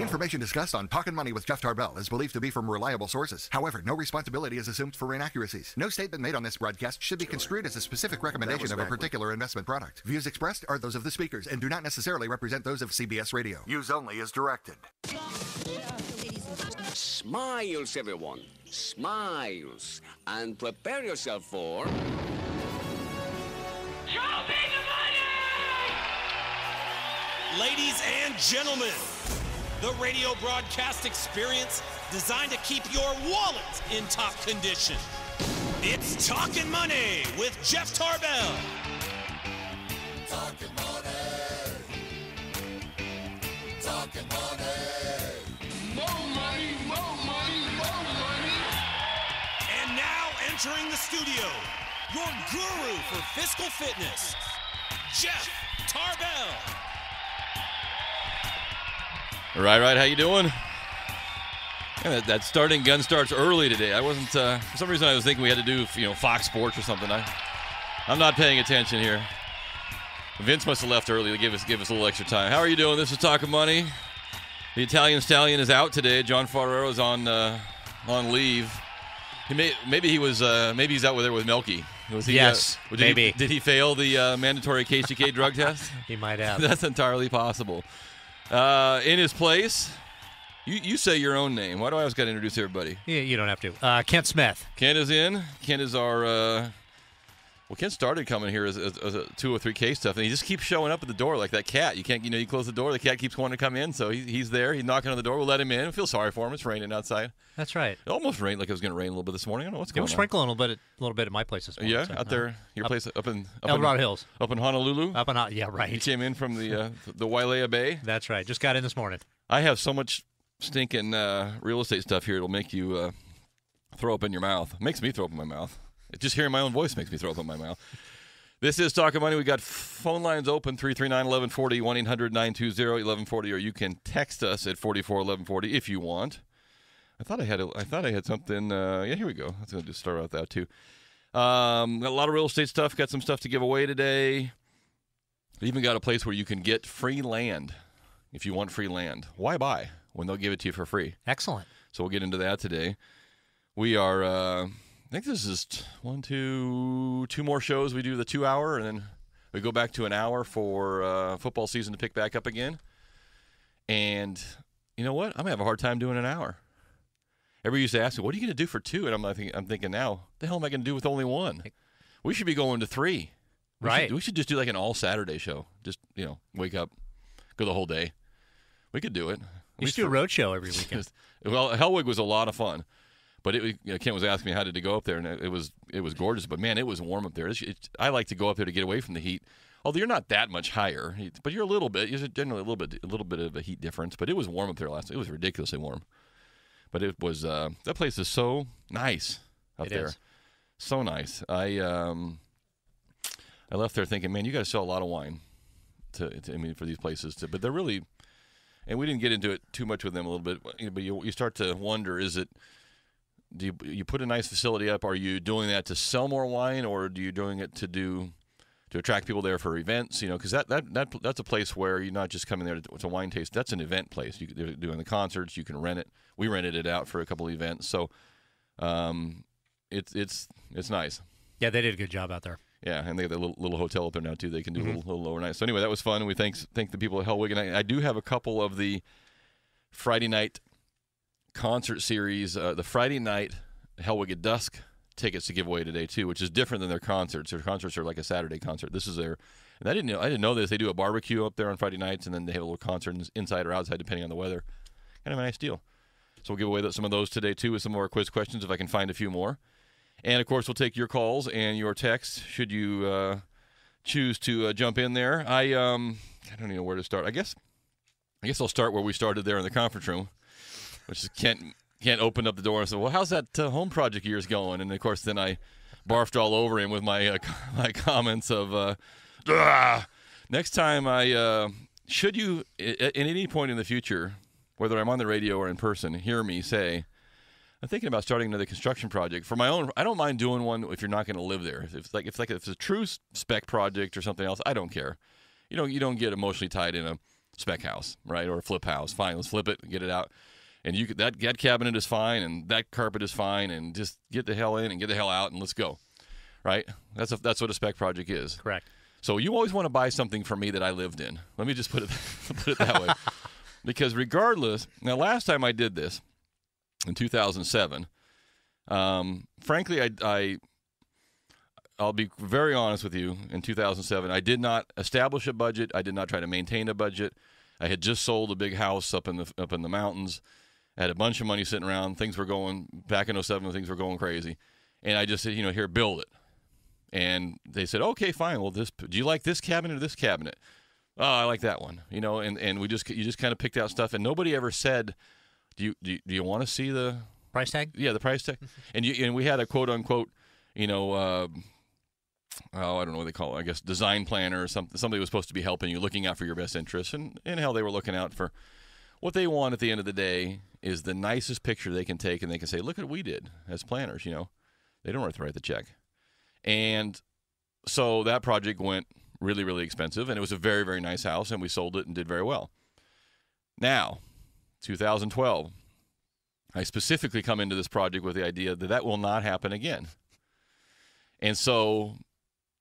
information discussed on Talkin Money with Jeff Tarbell is believed to be from reliable sources. However, no responsibility is assumed for inaccuracies. No statement made on this broadcast should be construed as a specific recommendation of a particular investment product. Views expressed are those of the speakers and do not necessarily represent those of CBS Radio. Use only as directed. Smiles, everyone. Smiles. And prepare yourself for... Show me the money! Ladies and gentlemen, the radio broadcast experience designed to keep your wallet in top condition. It's Talkin Money with Jeff Tarbell. Talkin Money. Talkin Money. More money, more money, more money. And now entering the studio, your guru for fiscal fitness, Jeff Tarbell. Right. How you doing? Yeah, that starting gun starts early today. I wasn't. For some reason, I was thinking we had to do, Fox Sports or something. I'm not paying attention here. Vince must have left early to give us a little extra time. How are you doing? This is Talkin Money. The Italian Stallion is out today. John Ferrero's on leave. Maybe he's out there with Melky. Yes, maybe. Did he fail the mandatory KCK drug test? He might have. That's entirely possible. In his place, you say your own name. Why do I always got to introduce everybody? Yeah, you don't have to. Kent Smith. Kent is in. Kent is our. Kent started coming here as a 203K stuff, and he just keeps showing up at the door like that cat. You can't, you close the door, the cat keeps wanting to come in, so he's there. He's knocking on the door. We'll let him in. I feel sorry for him. It's raining outside. That's right. It almost rained like it was going to rain a little bit this morning. I don't know what's going on. It was sprinkling a little bit at my place this morning. Yeah, so, out there, your place up in El Dorado Hills, up in Honolulu. Yeah, right. You came in from the Wailea Bay. That's right. Just got in this morning. I have so much stinking real estate stuff here. It'll make you throw up in your mouth. It makes me throw up in my mouth. Just hearing my own voice makes me throw up in my mouth. This is Talkin Money. We got phone lines open, 339-1140, 1-800-920-1140, or you can text us at 44-1140 if you want. I thought I had something. Yeah, here we go. I was going to just start out with that too. Got a lot of real estate stuff. Got some stuff to give away today. Even got a place where you can get free land if you want free land. Why buy when they'll give it to you for free? Excellent. So we'll get into that today. We are... I think this is two more shows. We do the 2 hour, and then we go back to an hour for football season to pick back up again. And you know what? I'm going to have a hard time doing an hour. Everybody used to ask me, what are you going to do for 2? And I'm thinking now, the hell am I going to do with only 1? We should be going to 3. We should just do like an all Saturday show. Just, wake up, go the whole day. We could do it. We should do a road show every weekend. Well, Hellwig was a lot of fun. But Ken was asking me how did it go up there, and it was gorgeous. But man, it was warm up there. I like to go up there to get away from the heat. Although you're not that much higher, but you're a little bit. You're generally a little bit of a heat difference. But it was warm up there last. It was ridiculously warm. But it was that place is so nice up there. Is. So nice. I left there thinking, man, you got to sell a lot of wine for these places. But they're really, and we didn't get into it too much with them a little bit. But you start to wonder, is it? Do you put a nice facility up? Are you doing that to sell more wine, or are you doing it to attract people there for events? Because that's a place where you're not just coming there to wine taste. That's an event place. They're doing the concerts. You can rent it. We rented it out for a couple of events, so it's nice. Yeah, they did a good job out there. Yeah, and they have that little hotel up there now too. They can do a little overnight. So anyway, that was fun, and we thank the people at Hellwig. And I do have a couple of the Friday night concert series, the Friday night Hellwig at Dusk tickets to give away today too, which is different than their concerts. Their concerts are like a Saturday concert. This is their, and I didn't know this. They do a barbecue up there on Friday nights, and then they have a little concert inside or outside depending on the weather. Kind of a nice deal. So we'll give away some of those today too with some more quiz questions if I can find a few more. And of course we'll take your calls and your texts should you choose to jump in there. I don't even know where to start. I guess I'll start where we started there in the conference room. Which is Kent opened up the door and said, well, how's that home project yours going? And, of course, then I barfed all over him with my comments of, next time should you, at any point in the future, whether I'm on the radio or in person, hear me say, I'm thinking about starting another construction project. For my own, I don't mind doing one if you're not going to live there. If it's a true spec project or something else, I don't care. You don't get emotionally tied in spec house, right, or a flip house. Fine, let's flip it, get it out. And that cabinet is fine, and that carpet is fine, and just get the hell in and get the hell out, and let's go, right? That's what a spec project is. Correct. So you always want to buy something from me that I lived in. Let me just put it that way, because regardless. Now, last time I did this in 2007, frankly, I'll be very honest with you. In 2007, I did not establish a budget. I did not try to maintain a budget. I had just sold a big house up in the mountains. I had a bunch of money sitting around. Things were going back in 2007. Things were going crazy, and I just said, here, build it. And they said, okay, fine. Well, do you like this cabinet or this cabinet? Oh, I like that one. And you just kind of picked out stuff, and nobody ever said, do you want to see the Price tag? Yeah, the price tag. And we had a quote unquote, I don't know what they call it. I guess design planner or something. Somebody was supposed to be helping you, looking out for your best interests, and hell, they were looking out for what they want. At the end of the day, is the nicest picture they can take, and they can say, "Look at what we did as planners." They don't have to write the check, and so that project went really, really expensive, and it was a very, very nice house, and we sold it and did very well. Now, 2012, I specifically come into this project with the idea that will not happen again, and so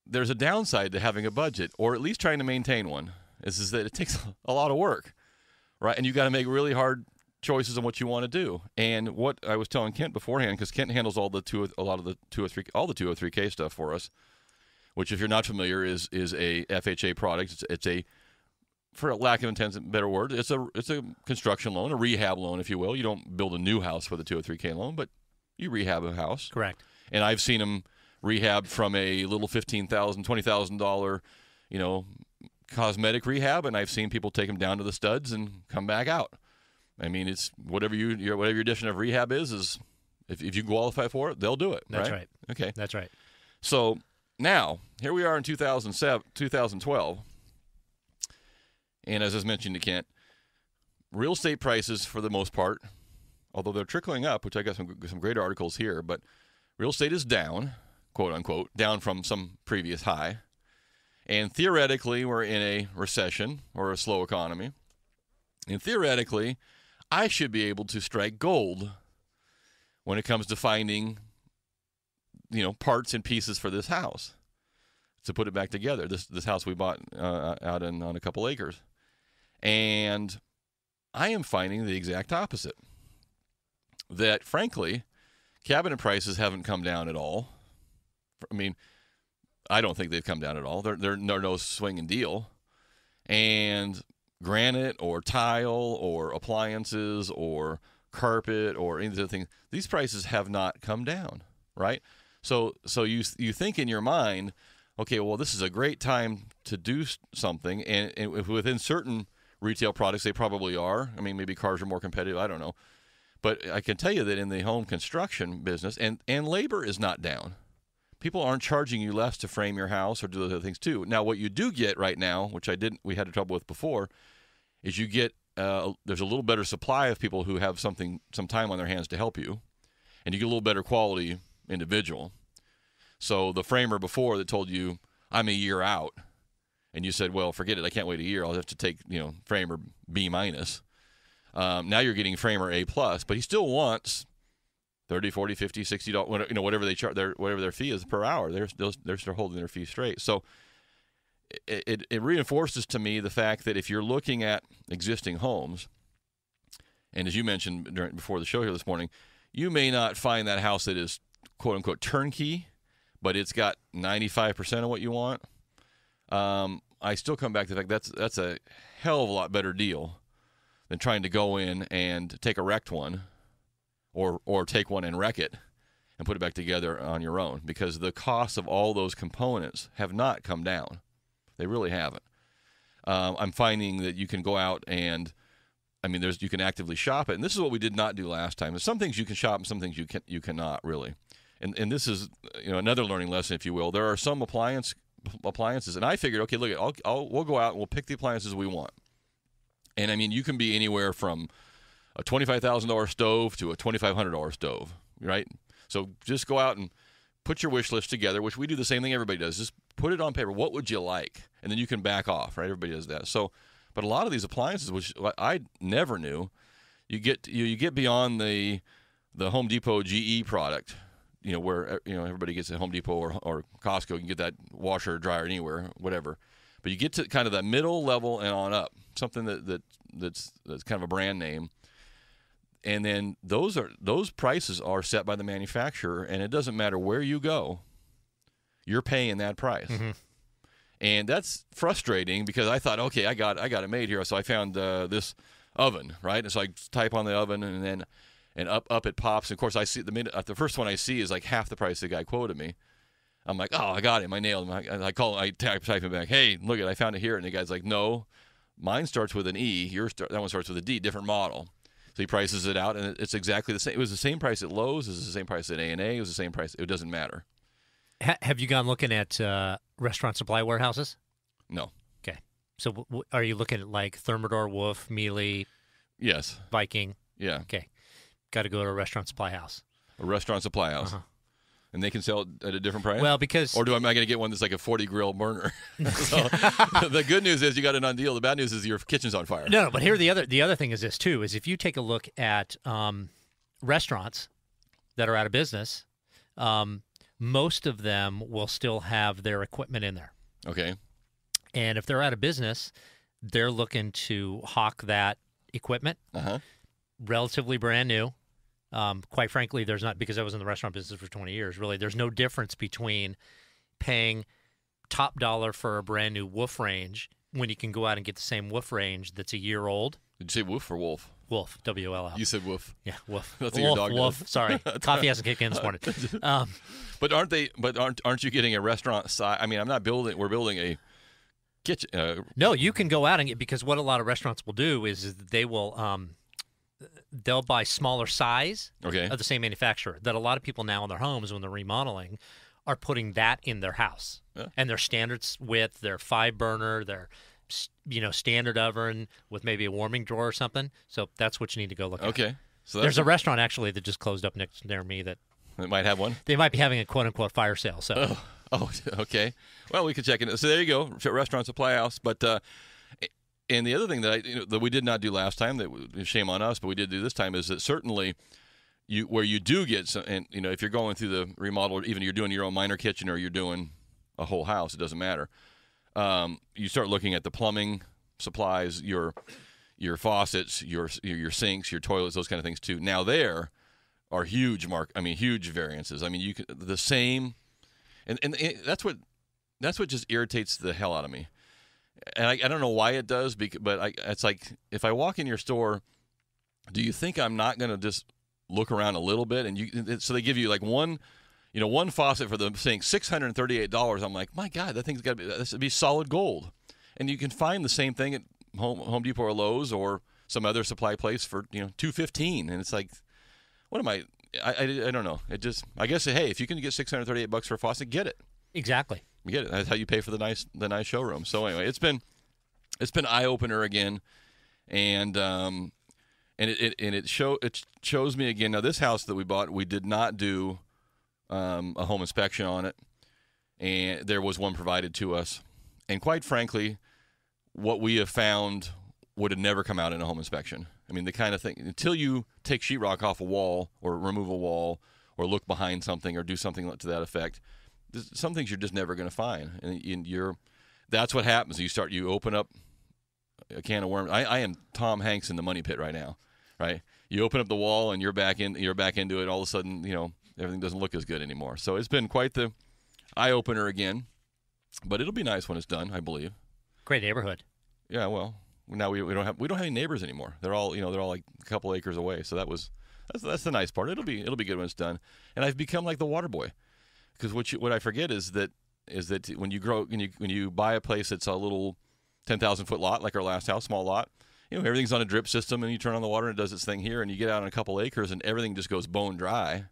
there's a downside to having a budget, or at least trying to maintain one, is that it takes a lot of work, right? And you got to make really hard choices on what you want to do. And what I was telling Kent beforehand, because Kent handles all the 203K stuff for us, which, if you're not familiar, is a FHA product. It's a, for lack of a better word, it's a construction loan, a rehab loan, if you will. You don't build a new house with a 203K loan, but you rehab a house. Correct. And I've seen them rehab from a little $15,000, $20,000, cosmetic rehab, and I've seen people take them down to the studs and come back out. I mean, it's whatever your definition of rehab is if you qualify for it, they'll do it. That's right. Okay. That's right. So now here we are in 2012, and as I mentioned to Kent, real estate prices for the most part, although they're trickling up, which I got some great articles here, but real estate is down, quote unquote, down from some previous high. And theoretically, we're in a recession or a slow economy. And theoretically, I should be able to strike gold when it comes to finding, parts and pieces for this house to put it back together. This house we bought out on a couple acres. And I am finding the exact opposite. That, frankly, cabinet prices haven't come down at all. I mean, I don't think they've come down at all. They're no swinging deal. And granite or tile or appliances or carpet or any of the things, these prices have not come down, right? So you think in your mind, okay, well, this is a great time to do something, and within certain retail products, they probably are. I mean, maybe cars are more competitive. I don't know. But I can tell you that in the home construction business, and labor is not down. People aren't charging you less to frame your house or do those other things too. Now, what you do get right now, which we had trouble with before, is you get there's a little better supply of people who have some time on their hands to help you, and you get a little better quality individual. So the framer before that told you, I'm a year out, and you said, well, forget it, I can't wait a year. I'll have to take framer B-. Now you're getting framer A+, but he still wants $30, $40, $50, $60, whatever they charge, whatever their fee is per hour. They're still holding their fee straight. So it reinforces to me the fact that if you're looking at existing homes, and as you mentioned before the show here this morning, you may not find that house that is quote unquote turnkey, but it's got 95% of what you want. I still come back to the fact that's a hell of a lot better deal than trying to go in and take a wrecked one or take one and wreck it and put it back together on your own, because the cost of all those components have not come down. They really haven't. I'm finding that you can go out and, you can actively shop it, and this is what we did not do last time. There's some things you can shop and some things you cannot really. And this is another learning lesson, if you will. There are some appliances, and I figured, okay, look, we'll go out and we'll pick the appliances we want. And you can be anywhere from a $25,000 stove to a $2,500 stove, right? So just go out and put your wish list together, which we do the same thing everybody does. Just put it on paper. What would you like? And then you can back off, right? Everybody does that. So But a lot of these appliances, which I never knew, you get beyond the Home Depot GE product, where everybody gets at Home Depot or Costco. You can get that washer or dryer anywhere, whatever. But you get to kind of that middle level and on up, something that's kind of a brand name. And then those prices are set by the manufacturer, and it doesn't matter where you go, you're paying that price. Mm-hmm. And that's frustrating because I thought, okay, I got it made here. So I found this oven, right? And so I type on the oven, and up it pops. And of course, I see the first one I see is like half the price the guy quoted me. I'm like, oh, I got him. I nailed him. I type him back. Hey, look I found it here. And the guy's like, no, mine starts with an E. That one starts with a D, different model. So he prices it out, and it's exactly the same. It was the same price at Lowe's. It was the same price at A&A. It was the same price. It doesn't matter. Have you gone looking at restaurant supply warehouses? No. Okay. So are you looking at like Thermador, Wolf, Mealy? Yes. Viking? Yeah. Okay. Got to go to a restaurant supply house. A restaurant supply house. Uh-huh. And they can sell it at a different price? Well, because... Or am I going to get one that's like a 40 grill burner? So, the good news is you got it on deal. The bad news is your kitchen's on fire. No, but here the other thing is this too, is if you take a look at restaurants that are out of business, most of them will still have their equipment in there. Okay. And if they're out of business, they're looking to hawk that equipment, relatively brand new. Quite frankly, there's not, because I was in the restaurant business for 20 years, really, there's no difference between paying top dollar for a brand new woof range when you can go out and get the same woof range that's a year old. Did you say woof or wolf? Wolf, W-O-L-F. You said woof. Yeah, woof. That's what your dog wolf. does. Sorry, coffee hasn't kicked in this morning. But aren't you getting a restaurant size? I mean, we're building a kitchen. No, you can go out and get, because what a lot of restaurants will do is they will they'll buy smaller size of the same manufacturer. That a lot of people now in their homes, when they're remodeling, are putting that in their house. Yeah. And their standards with their 5-burner, their standard oven with maybe a warming drawer or something. So that's what you need to go look at. Okay. So there's a restaurant actually that just closed up near me that might have one. They might be having a quote unquote fire sale. So. Oh, okay. Well, we could check it. So there you go, restaurant supply house. But and the other thing that we did not do last time, that shame on us, but we did do this time, is that certainly where you do get some, and if you're going through the remodel, or even you're doing your own minor kitchen or you're doing a whole house, it doesn't matter. You start looking at the plumbing supplies, your faucets, your sinks, your toilets, those kind of things too. Now there are huge variances. I mean, you can the same, and that's what just irritates the hell out of me. And I don't know why it does, but it's like if I walk in your store, do you think I'm not going to just look around a little bit? And so they give you like one faucet for the sink, $638. I'm like, my God, that would be solid gold. And you can find the same thing at Home Depot or Lowe's or some other supply place for $215. And it's like, what am I don't know. It just, I guess, hey, if you can get $638 for a faucet, get it. Exactly. You get it. That's how you pay for the nice showroom. So anyway, it's been eye opener again, and it shows me again. Now this house that we bought, we did not do a home inspection on it, and there was one provided to us. And quite frankly, what we have found would have never come out in a home inspection. I mean, the kind of thing, until you take sheetrock off a wall or remove a wall or look behind something or do something to that effect, some things you're just never going to find. And that's what happens. You open up a can of worms. I am Tom Hanks in the Money Pit right now, right? You open up the wall and you're back into it. All of a sudden, everything doesn't look as good anymore. So it's been quite the eye opener again, but it'll be nice when it's done, I believe. Great neighborhood. Yeah, well, now we don't have any neighbors anymore. They're all like a couple acres away. So that's the nice part. It'll be good when it's done. And I've become like the water boy, because what I forget is that when you buy a place that's a little 10,000-foot lot like our last house, small lot, everything's on a drip system, and you turn on the water and it does its thing here, and you get out on a couple acres and everything just goes bone dry,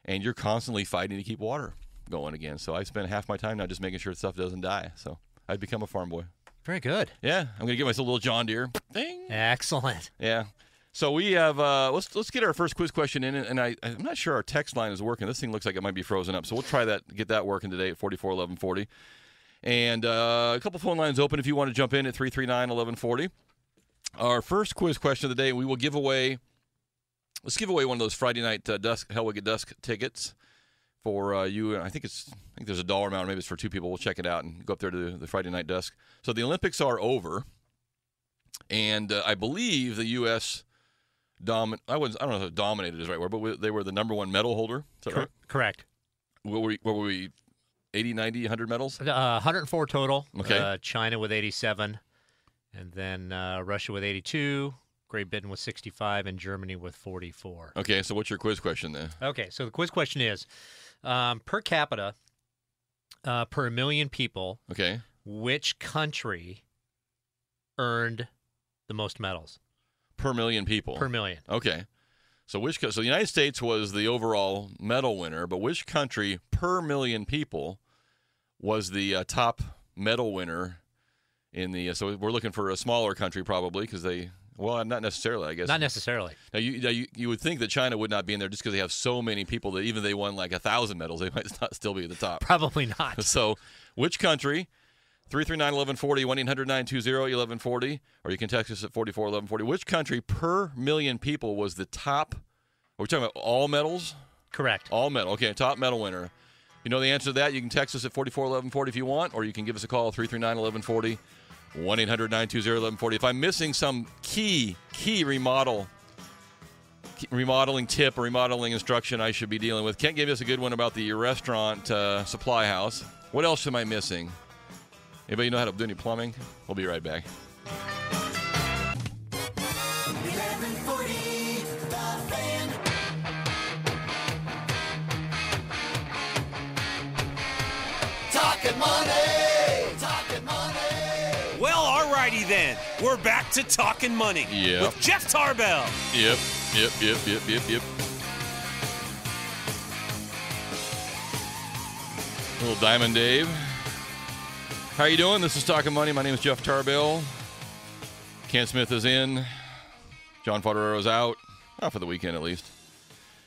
and you're constantly fighting to keep water going again. So I spend half my time now just making sure stuff doesn't die. So I've become a farm boy. Very good. Yeah, I'm gonna get myself a little John Deere. Ding. Excellent. Yeah. So we have let's get our first quiz question in, and I'm not sure our text line is working. This thing looks like it might be frozen up, so we'll try that, get that working today at 441140. And a couple phone lines open if you want to jump in at 339-1140. Our first quiz question of the day, we will give away. Let's give away one of those Friday night Hellwig at Dusk tickets for you. I think there's a dollar amount. Maybe it's for two people. We'll check it out and go up there to the Friday night Dusk. So the Olympics are over, and I believe the U.S. I don't know if dominated is the right word, but they were the number one medal holder. Is that right? Correct. What were we 80, 90, 100 medals? 104 total. Okay. China with 87, and then Russia with 82. Great Britain with 65, and Germany with 44. Okay, so what's your quiz question then? Okay, so the quiz question is, per capita, per 1 million people, okay, which country earned the most medals? Per 1 million people. Per million. Okay. So the United States was the overall medal winner, but which country per 1 million people was the top medal winner in the so we're looking for a smaller country probably because they well, not necessarily, I guess. Not necessarily. Now, you would think that China would not be in there just because they have so many people that even if they won like 1,000 medals, they might not still be at the top. Probably not. So, which country? 339-1140, 1-800-920-1140, or you can text us at 44-1140. Which country per million people was the top? Are we talking about all medals? Correct. All medal. Okay, top medal winner. You know the answer to that. You can text us at 44-1140 if you want, or you can give us a call, 339-1140. 1-800-920-1140. If I'm missing some key remodeling tip or remodeling instruction I should be dealing with, Kent gave us a good one about the restaurant supply house. What else am I missing? Anybody know how to do any plumbing? We'll be right back. 1140, The Fan. Talkin' money, talkin' money. Well, alrighty then. We're back to Talkin' Money Yep. with Jeff Tarbell. Yep. Little Diamond Dave. How you doing? This is Talkin' Money. My name is Jeff Tarbell. Kent Smith is in. John Foderaro's out. Not for the weekend, at least.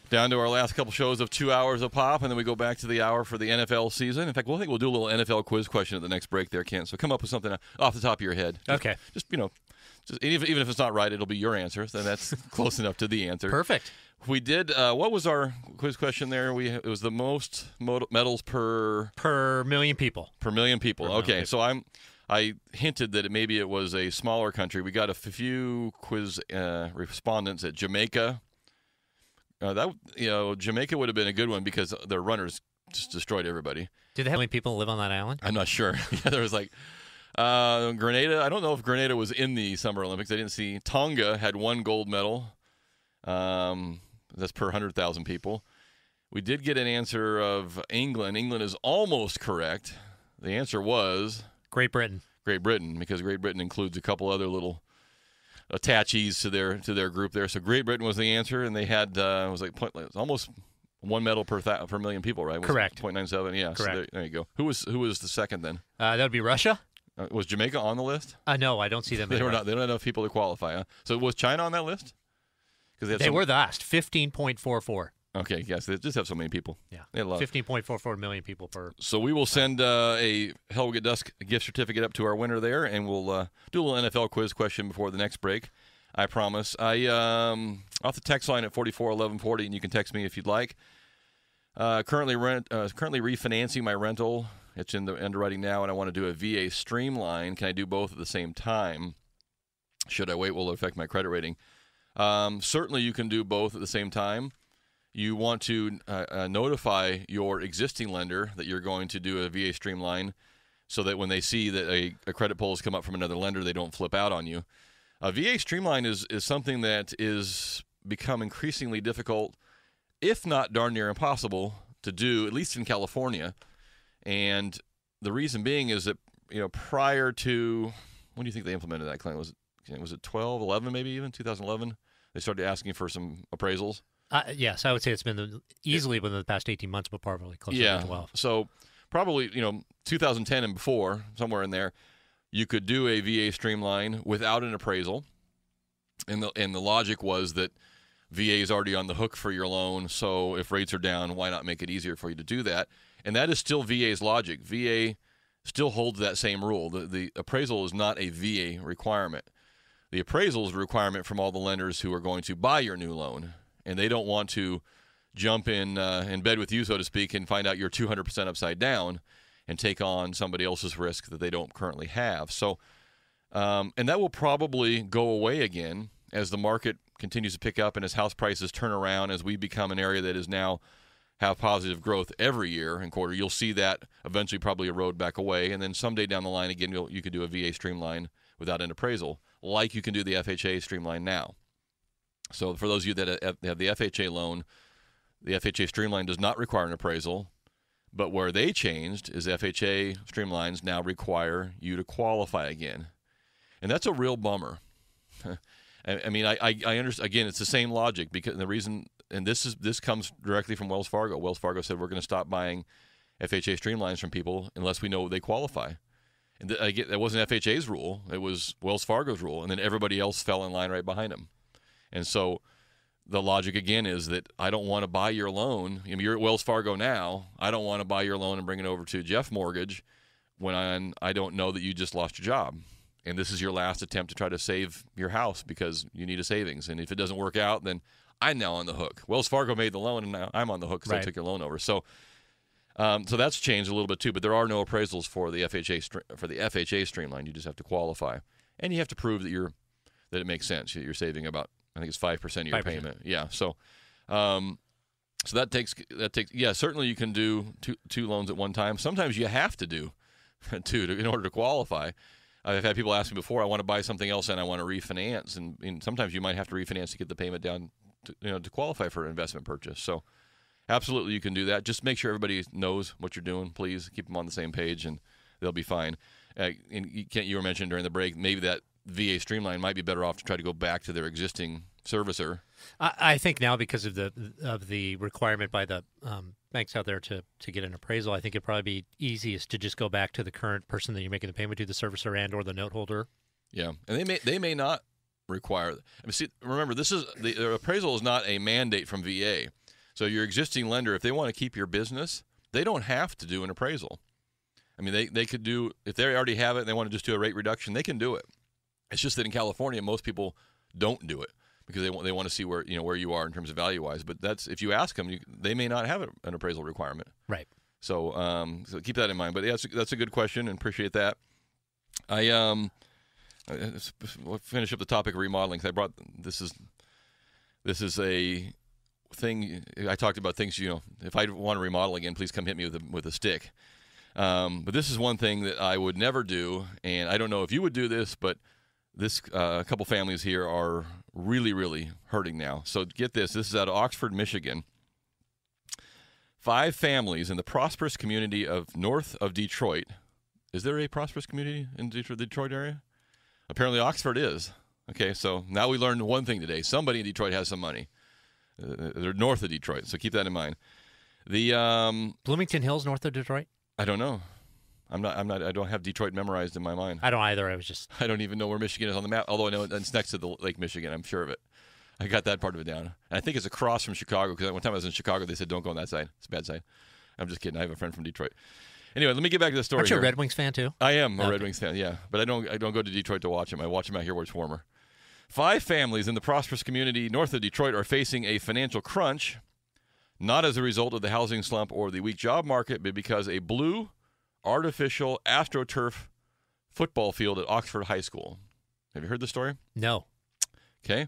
Down to our last couple shows of 2 hours of pop, and then we go back to the hour for the NFL season. In fact, we'll do a little NFL quiz question at the next break there, Kent. So come up with something off the top of your head. Okay. Just even if it's not right, it'll be your answer. Then that's close enough to the answer. Perfect. We did. What was our quiz question there? It was the most medals per 1 million people. Per million people. Per Okay, million so I hinted that maybe it was a smaller country. We got a few quiz respondents at Jamaica. Jamaica would have been a good one because their runners just destroyed everybody. Did they have any people live on that island? I'm not sure. Yeah, there was like Grenada. I don't know if Grenada was in the Summer Olympics. I didn't see. Tonga had 1 gold medal. That's per 100,000 people. We did get an answer of England. England is almost correct. The answer was Great Britain. Great Britain, because Great Britain includes a couple other little attaches to their group there. So Great Britain was the answer, and they had it was almost 1 medal per million people, right? Correct. 0.97. Yeah. Correct. So there you go. Who was the second then? That would be Russia. Was Jamaica on the list? No, I don't see them. They don't have enough people to qualify. Huh? So was China on that list? Because they were the last. 15.44. Okay, yes, they just have so many people. Yeah, they had a lot. 15.44 million people per. So we will send a Hellwig at Dusk gift certificate up to our winner there, and we'll do a little NFL quiz question before the next break. I promise. I off the text line at 44-1140, and you can text me if you'd like. Currently refinancing my rental. It's in the underwriting now, and I want to do a VA streamline. Can I do both at the same time? Should I wait? Will it affect my credit rating? Certainly, you can do both at the same time. You want to notify your existing lender that you're going to do a VA streamline so that when they see that a credit pull has come up from another lender, they don't flip out on you. A VA streamline is something that is become increasingly difficult, if not darn near impossible, to do, at least in California. And the reason being is that, prior to, when do you think they implemented that, Clint? Was it 12, 11 maybe even, 2011? They started asking for some appraisals. Yes, I would say it's been easily within the past 18 months, but probably closer to 12. So probably, 2010 and before, somewhere in there, you could do a VA streamline without an appraisal. And the logic was that VA is already on the hook for your loan, so if rates are down, why not make it easier for you to do that? And that is still VA's logic. VA still holds that same rule. The appraisal is not a VA requirement. The appraisal is a requirement from all the lenders who are going to buy your new loan, and they don't want to jump in bed with you, so to speak, and find out you're 200% upside down and take on somebody else's risk that they don't currently have. So, and that will probably go away again as the market continues to pick up and as house prices turn around, as we become an area that is now have positive growth every year and quarter. You'll see that eventually probably erode back away, and then someday down the line again, you could do a VA streamline without an appraisal, like you can do the FHA streamline now. So for those of you that have the FHA loan, the FHA streamline does not require an appraisal, but where they changed is FHA streamlines now require you to qualify again. And that's a real bummer. I mean, I understand. Again, it's the same logic, because the reason, and this comes directly from Wells Fargo. Wells Fargo said we're going to stop buying FHA streamlines from people unless we know they qualify. And that wasn't FHA's rule; it was Wells Fargo's rule, and then everybody else fell in line right behind them. And so the logic again is that I don't want to buy your loan. I mean, you're at Wells Fargo now. I don't want to buy your loan and bring it over to Jeff Mortgage when I don't know that you just lost your job. And this is your last attempt to try to save your house because you need a savings. And if it doesn't work out, then I'm now on the hook. Wells Fargo made the loan, and now I'm on the hook because I took your loan over. So so that's changed a little bit too. But there are no appraisals for the FHA streamline. You just have to qualify, and you have to prove that it makes sense. You're saving about, I think it's 5% of your 5%. Payment. Yeah. So so that takes yeah. Certainly you can do two loans at one time. Sometimes you have to do two in order to qualify. I've had people ask me before, I want to buy something else and I want to refinance, and sometimes you might have to refinance to get the payment down to qualify for an investment purchase. So absolutely you can do that. Just make sure everybody knows what you're doing. Please keep them on the same page and they'll be fine. And you were mentioning during the break, maybe that VA streamline might be better off to try to go back to their existing servicer. I think now, because of the requirement by the banks out there to get an appraisal, I think it'd probably be easiest to just go back to the current person that you're making the payment to, the servicer and or the note holder. Yeah, and they may not require. I mean, see, remember, the appraisal is not a mandate from VA. So your existing lender, if they want to keep your business, they don't have to do an appraisal. I mean, they could do, if they already have it and they want to just do a rate reduction, they can do it. It's just that in California, most people don't do it because they want to see where you are in terms of value wise. But that's, if you ask them, they may not have an appraisal requirement. Right. So so keep that in mind. But yeah, that's a good question and appreciate that. We'll finish up the topic of remodeling, because I brought this is a thing. I talked about things, if I want to remodel again, please come hit me with a stick. But this is one thing that I would never do, and I don't know if you would do this, but this couple families here are really, really hurting now. So get this. This is out of Oxford, Michigan. 5 families in the prosperous community of north of Detroit. Is there a prosperous community in the Detroit area? Apparently Oxford is. Okay, so now we learned one thing today. Somebody in Detroit has some money. They're north of Detroit, so keep that in mind. The Bloomington Hills, north of Detroit? I don't know. I don't have Detroit memorized in my mind. I don't either. I don't even know where Michigan is on the map, although I know it's next to the Lake Michigan. I'm sure of it. I got that part of it down. And I think it's across from Chicago, because one time I was in Chicago, they said, don't go on that side. It's a bad side. I'm just kidding. I have a friend from Detroit. Anyway, let me get back to the story. Aren't you a Red Wings fan, too? I am a Red Wings fan, yeah. But I don't go to Detroit to watch them. I watch them out here where it's warmer. 5 families in the prosperous community north of Detroit are facing a financial crunch, not as a result of the housing slump or the weak job market, but because a blue artificial AstroTurf football field at Oxford High School. Have you heard the story? No. Okay.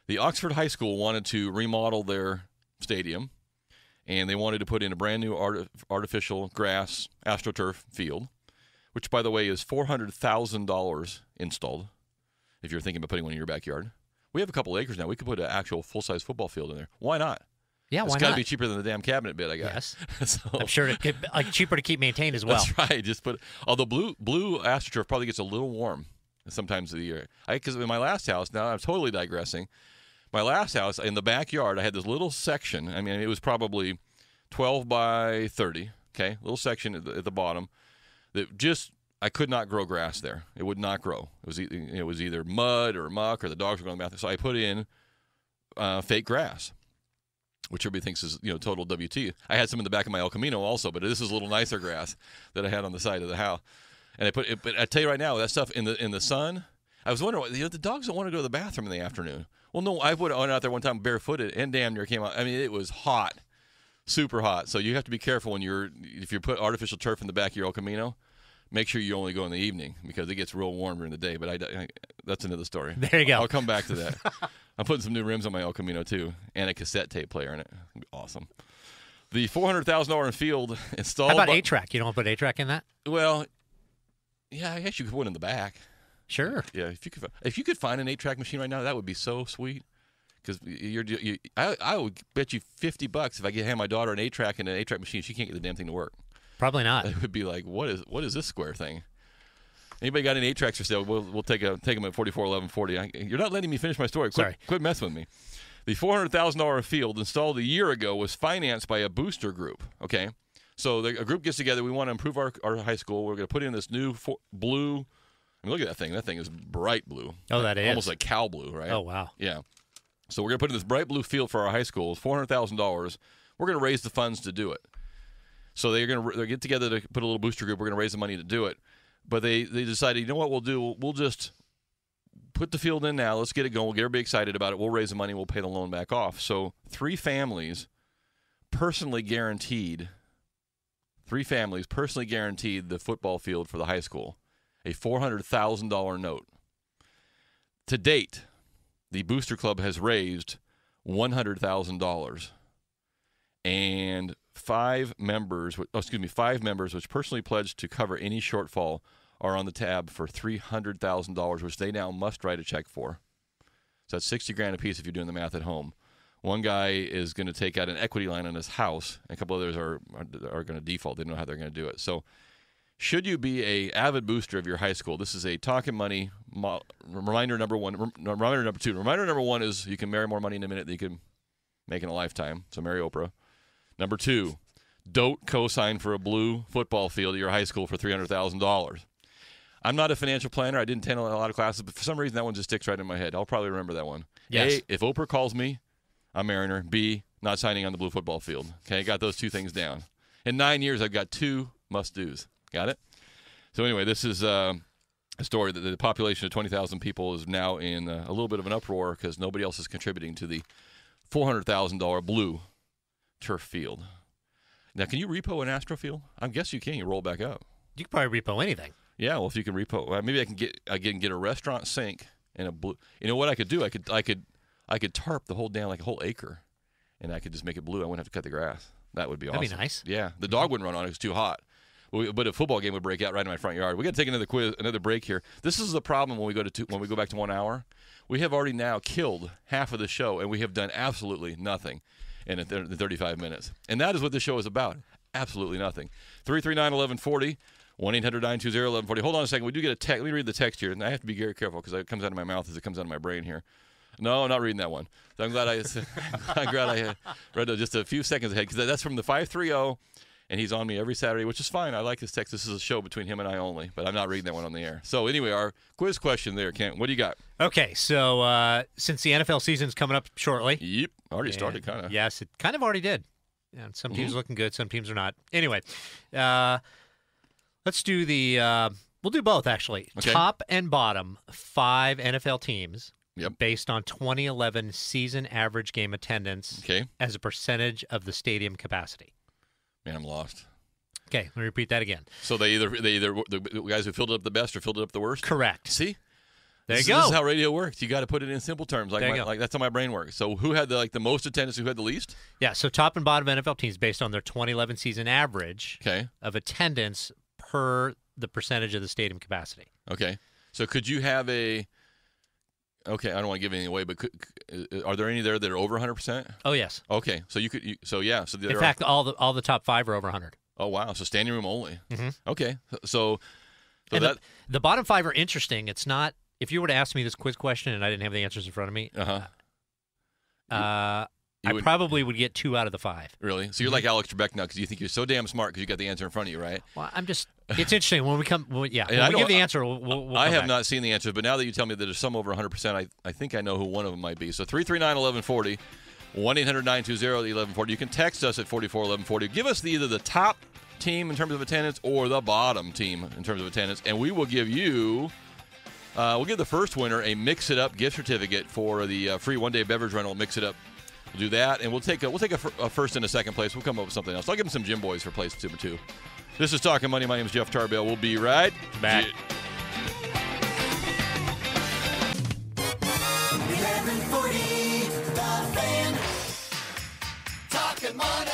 The Oxford High School wanted to remodel their stadium, and they wanted to put in a brand new artificial grass AstroTurf field, which, by the way, is $400,000 installed, if you're thinking about putting one in your backyard. We have a couple acres now. We could put an actual full-size football field in there. Why not? Yeah, why not? It's got to be cheaper than the damn cabinet bid I got. Yes. So, I'm sure it's cheaper to keep maintained as well. That's right. Although blue AstroTurf probably gets a little warm sometimes of the year. Because in my last house, now I'm totally digressing. My last house, in the backyard, I had this little section. I mean, it was probably 12 by 30, okay? Little section at the bottom that just, I could not grow grass there. It would not grow. It was either mud or muck, or the dogs were going to the bathroom. So I put in fake grass. which everybody thinks is total WT. I had some in the back of my El Camino also, but this is a little nicer grass that I had on the side of the house. And I put it, but I tell you right now, that stuff in the sun. I was wondering, the dogs don't want to go to the bathroom in the afternoon. Well, no, I went out there one time barefooted and damn near came out. I mean, it was hot, super hot. So you have to be careful if you put artificial turf in the back of your El Camino. Make sure you only go in the evening because it gets real warm during the day. But that's another story. There you go. I'll come back to that. I'm putting some new rims on my El Camino too, and a cassette tape player in it. It'll be awesome. The $400,000 in field installed. How about 8-track? You don't put 8-track in that? Well, yeah, I guess you could put one in the back. Sure. Yeah, if you could find an 8-track machine right now, that would be so sweet. Because I would bet you $50 if I could hand my daughter an 8-track and an 8-track machine, she can't get the damn thing to work. Probably not. It would be like, what is this square thing? Anybody got any 8-tracks for sale? We'll take them at $44,1140. You're not letting me finish my story. Quit messing with me. The $400,000 field installed a year ago was financed by a booster group. Okay, so a group gets together. We want to improve our high school. We're going to put in this new blue. I mean, look at that thing. That thing is bright blue. Oh, that is almost like cow blue, right? Oh, wow. Yeah. So we're going to put in this bright blue field for our high school. It's $400,000. We're going to raise the funds to do it. So they're get together to put a little booster group. We're going to raise the money to do it. But they decided, you know what we'll do? We'll just put the field in now. Let's get it going. We'll get everybody excited about it. We'll raise the money. We'll pay the loan back off. So 3 families personally guaranteed the football field for the high school, a $400,000 note. To date, the Booster Club has raised $100,000, and 5 members, which personally pledged to cover any shortfall, are on the tab for $300,000, which they now must write a check for. So that's $60,000 a piece if you're doing the math at home. One guy is going to take out an equity line on his house, and a couple others are going to default. They don't know how they're going to do it. So should you be a avid booster of your high school, this is a Talkin Money reminder number 1. Reminder number 2. Reminder number 1 is you can marry more money in a minute than you can make in a lifetime. So marry Oprah. Number 2, don't co-sign for a blue football field at your high school for $300,000. I'm not a financial planner. I didn't attend a lot of classes, but for some reason that one just sticks right in my head. I'll probably remember that one. Yes. A, if Oprah calls me, I'm marrying her. B, not signing on the blue football field. Okay, got those 2 things down. In 9 years, I've got 2 must-dos. Got it? So anyway, this is a story that the population of 20,000 people is now in a little bit of an uproar because nobody else is contributing to the $400,000 blue turf field. Now, can you repo an Astro field? I guess you can. You roll back up. You can probably repo anything. Yeah, well, if you can repo, maybe I can get a restaurant sink and a blue. You know what I could do? I could tarp the whole down like a whole acre, and I could just make it blue. I wouldn't have to cut the grass. That would be awesome. That'd be nice. Yeah, the dog wouldn't run on it. It's too hot. But a football game would break out right in my front yard. We got to take another break here. This is the problem when we go back to 1 hour. We have already now killed half of the show, and we have done absolutely nothing in 35 minutes. And that is what this show is about. Absolutely nothing. 339-1140. 1-800-920-1140. Hold on a second. We do get a text. Let me read the text here. And I have to be very careful because it comes out of my mouth as it comes out of my brain here. No, I'm not reading that one. So I'm glad I read it just a few seconds ahead because that's from the 530, and he's on me every Saturday, which is fine. I like this text. This is a show between him and I only, but I'm not reading that one on the air. So anyway, our quiz question there, Kent. What do you got? Okay, so since the NFL season's coming up shortly. Yep, already started kind of. Yes, it kind of already did. And some teams are looking good, some teams are not. Anyway, let's do we'll do both, actually. Okay. Top and bottom 5 NFL teams based on 2011 season average game attendance as a percentage of the stadium capacity. Man, I'm lost. Okay, let me repeat that again. So they either the guys who filled it up the best or filled it up the worst? Correct. See? There you go. This is how radio works. You got to put it in simple terms. Like that's how my brain works. So who had the most attendance? Who had the least? Yeah. So top and bottom NFL teams based on their 2011 season average of attendance per the percentage of the stadium capacity. Okay. So could you have a? Okay, I don't want to give anything away, but are there any there that are over 100%? Oh yes. Okay. So you could. So yeah. So in fact, all the top 5 are over 100. Oh wow. So standing room only. Mm-hmm. Okay. So and the bottom 5 are interesting. It's not. If you were to ask me this quiz question and I didn't have the answers in front of me, I probably would get 2 out of the 5. Really? So you're like Alex Trebek now because you think you're so damn smart because you got the answer in front of you, right? Well, it's interesting when we come. When we give the answer, we'll I have back. not seen the answer, but now that you tell me that there's some over 100%, I think I know who one of them might be. So 339-1140, 1-800-920-1140. You can text us at 441140. Give us either the top team in terms of attendance or the bottom team in terms of attendance, and we will give you we'll give the first winner a Mix It Up gift certificate for the free one-day beverage rental. Mix It Up. We'll do that, and we'll take a first and a second place. We'll come up with something else. I'll give them some Gym Boys for place number 2. This is Talkin Money. My name is Jeff Tarbell. We'll be right back. 1140, the Fan. Talkin Money.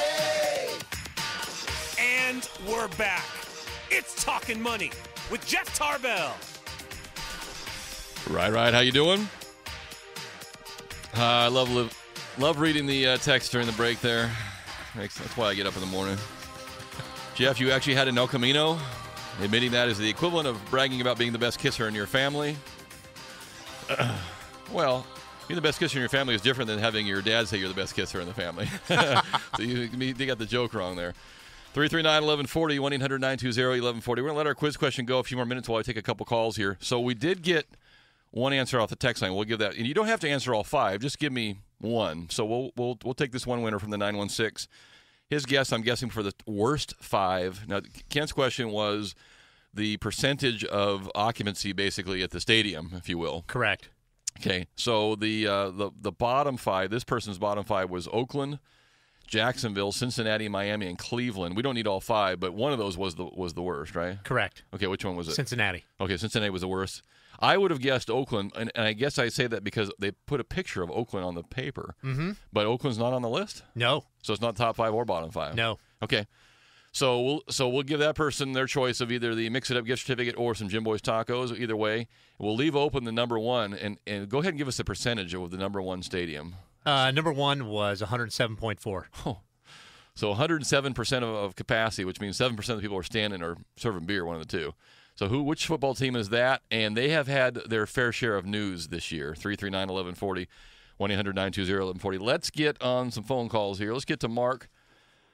And we're back. It's Talkin Money with Jeff Tarbell. Right. How you doing? I love reading the text during the break there. That's why I get up in the morning. Jeff, you actually had an El Camino. Admitting that is the equivalent of bragging about being the best kisser in your family. Well, being the best kisser in your family is different than having your dad say you're the best kisser in the family. So you got the joke wrong there. 339-1140, 1-800-920-1140. We're going to let our quiz question go a few more minutes while I take a couple calls here. So we did get one answer off the text line. We'll give that. And you don't have to answer all 5. Just give me one. So we'll take this one winner from the 916. His guess, I'm guessing, for the worst 5. Now, Kent's question was the percentage of occupancy, basically, at the stadium, if you will. Correct. Okay. So the bottom 5, this person's bottom 5 was Oakland, Jacksonville, Cincinnati, Miami, and Cleveland. We don't need all 5, but one of those was the worst, right? Correct. Okay, which one was it? Cincinnati. Okay, Cincinnati was the worst. I would have guessed Oakland, and I guess I say that because they put a picture of Oakland on the paper. Mm-hmm. But Oakland's not on the list? No. So it's not top 5 or bottom 5? No. Okay. So we'll give that person their choice of either the Mix It Up gift certificate or some Jim Boy's tacos. Either way, we'll leave open the number 1, and go ahead and give us the percentage of the number 1 stadium. Number 1 was 107.4. Oh. So 107% of capacity, which means 7% of the people are standing or serving beer, one of the two. So which football team is that? And they have had their fair share of news this year. 339-1140, 1-800-920-1140. Let's get on some phone calls here. Let's get to Mark.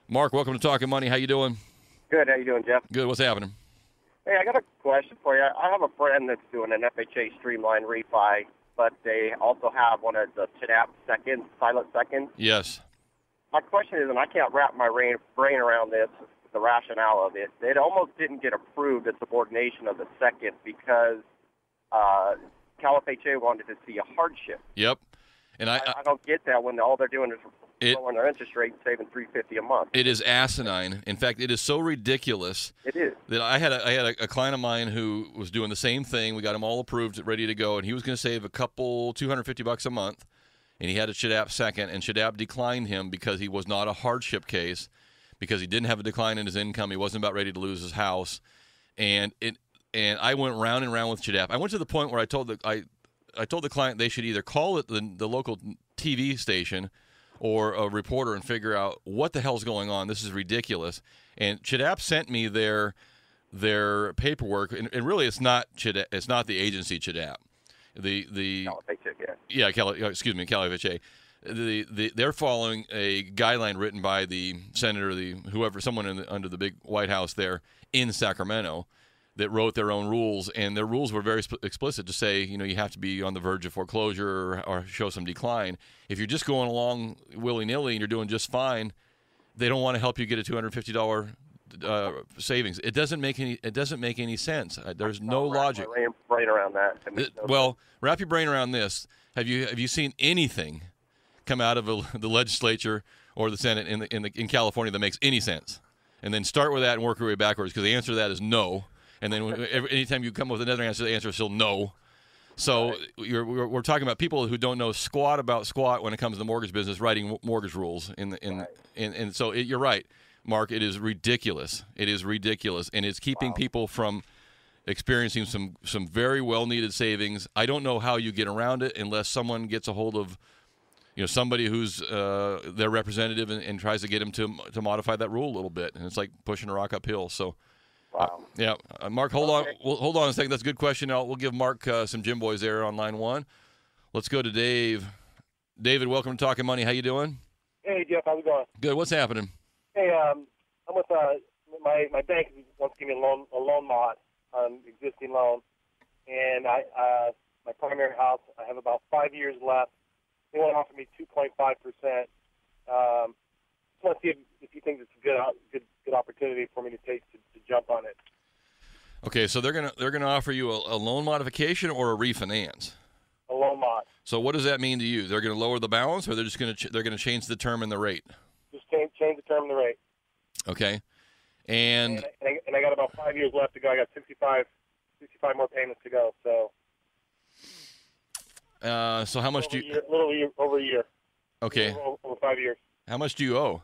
Mark, welcome to Talkin Money. How you doing? Good. How you doing, Jeff? Good. What's happening? Hey, I got a question for you. I have a friend that's doing an FHA Streamline refi, but they also have one of the TDAP seconds, silent seconds. Yes. My question is, and I can't wrap my brain around this, the rationale of it. It almost didn't get approved at subordination of the second because Cal FHA wanted to see a hardship. Yep. And I don't get that when all they're doing is lowering their interest rate and saving $350 a month. It is asinine. In fact, it is so ridiculous. It is. That I had a client of mine who was doing the same thing. We got him all approved, ready to go, and he was going to save $250 a month. And he had a CHDAP second, and CHDAP declined him because he was not a hardship case, because he didn't have a decline in his income. He wasn't about ready to lose his house. And I went round and round with CHDAP. I went to the point where I told the client they should either call it the local TV station or a reporter and figure out what the hell's going on. This is ridiculous. And CHDAP sent me their paperwork, and really it's not the agency CHDAP. The Cal FHA. They're following a guideline written by the senator, someone under the big White House there in Sacramento, that wrote their own rules, and their rules were very explicit to say, you have to be on the verge of foreclosure or show some decline. If you're just going along willy-nilly and you're doing just fine, they don't want to help you get a $250 savings. It doesn't make any sense. There's no logic. Wrap my brain around that. Well, wrap your brain around this. Have you seen anything come out of the legislature or the Senate in California that makes any sense? And then start with that and work your way backwards, because the answer to that is no. And then anytime you come up with another answer, the answer is still no. So we're talking about people who don't know squat about squat when it comes to the mortgage business, writing mortgage rules. And so you're right, Mark. It is ridiculous. It is ridiculous, and it's keeping people from experiencing some very well-needed savings. I don't know how you get around it unless someone gets a hold of somebody who's their representative and tries to get them to modify that rule a little bit. And it's like pushing a rock uphill. So. Wow. Mark, hold on. Hold on a second. That's a good question. We'll give Mark some Jim Boys there on line 1. Let's go to Dave. David, welcome to Talkin Money. How you doing? Hey, Jeff. How's it going? Good. What's happening? Hey, I'm with my bank wants to give me a loan mod on existing loan, and my primary house, I have about 5 years left They want to offer me 2.5%. Just want to see if you think it's a good opportunity for me to take to jump on it. Okay, so they're gonna offer you a loan modification or a refinance. A loan mod. So what does that mean to you? They're going to lower the balance, or they're going to change the term and the rate? Just change the term and the rate. Okay, and I got about 5 years left to go. I got 65 more payments to go. So how much do you? A little over a year. Okay. Over 5 years. How much do you owe?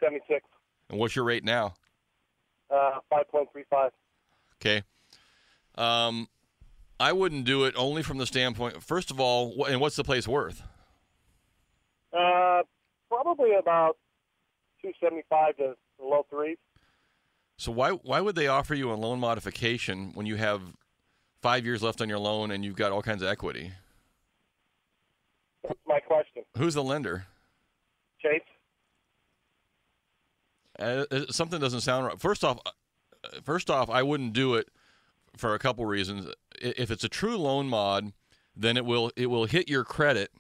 76. And what's your rate now? 5.35. Okay. I wouldn't do it only from the standpoint. First of all, and what's the place worth? Probably about 275 to the low threes. So why would they offer you a loan modification when you have 5 years left on your loan and you've got all kinds of equity? That's my question. Who's the lender? Chase. Something doesn't sound right. First off, I wouldn't do it for a couple reasons. If it's a true loan mod, then it will hit your credit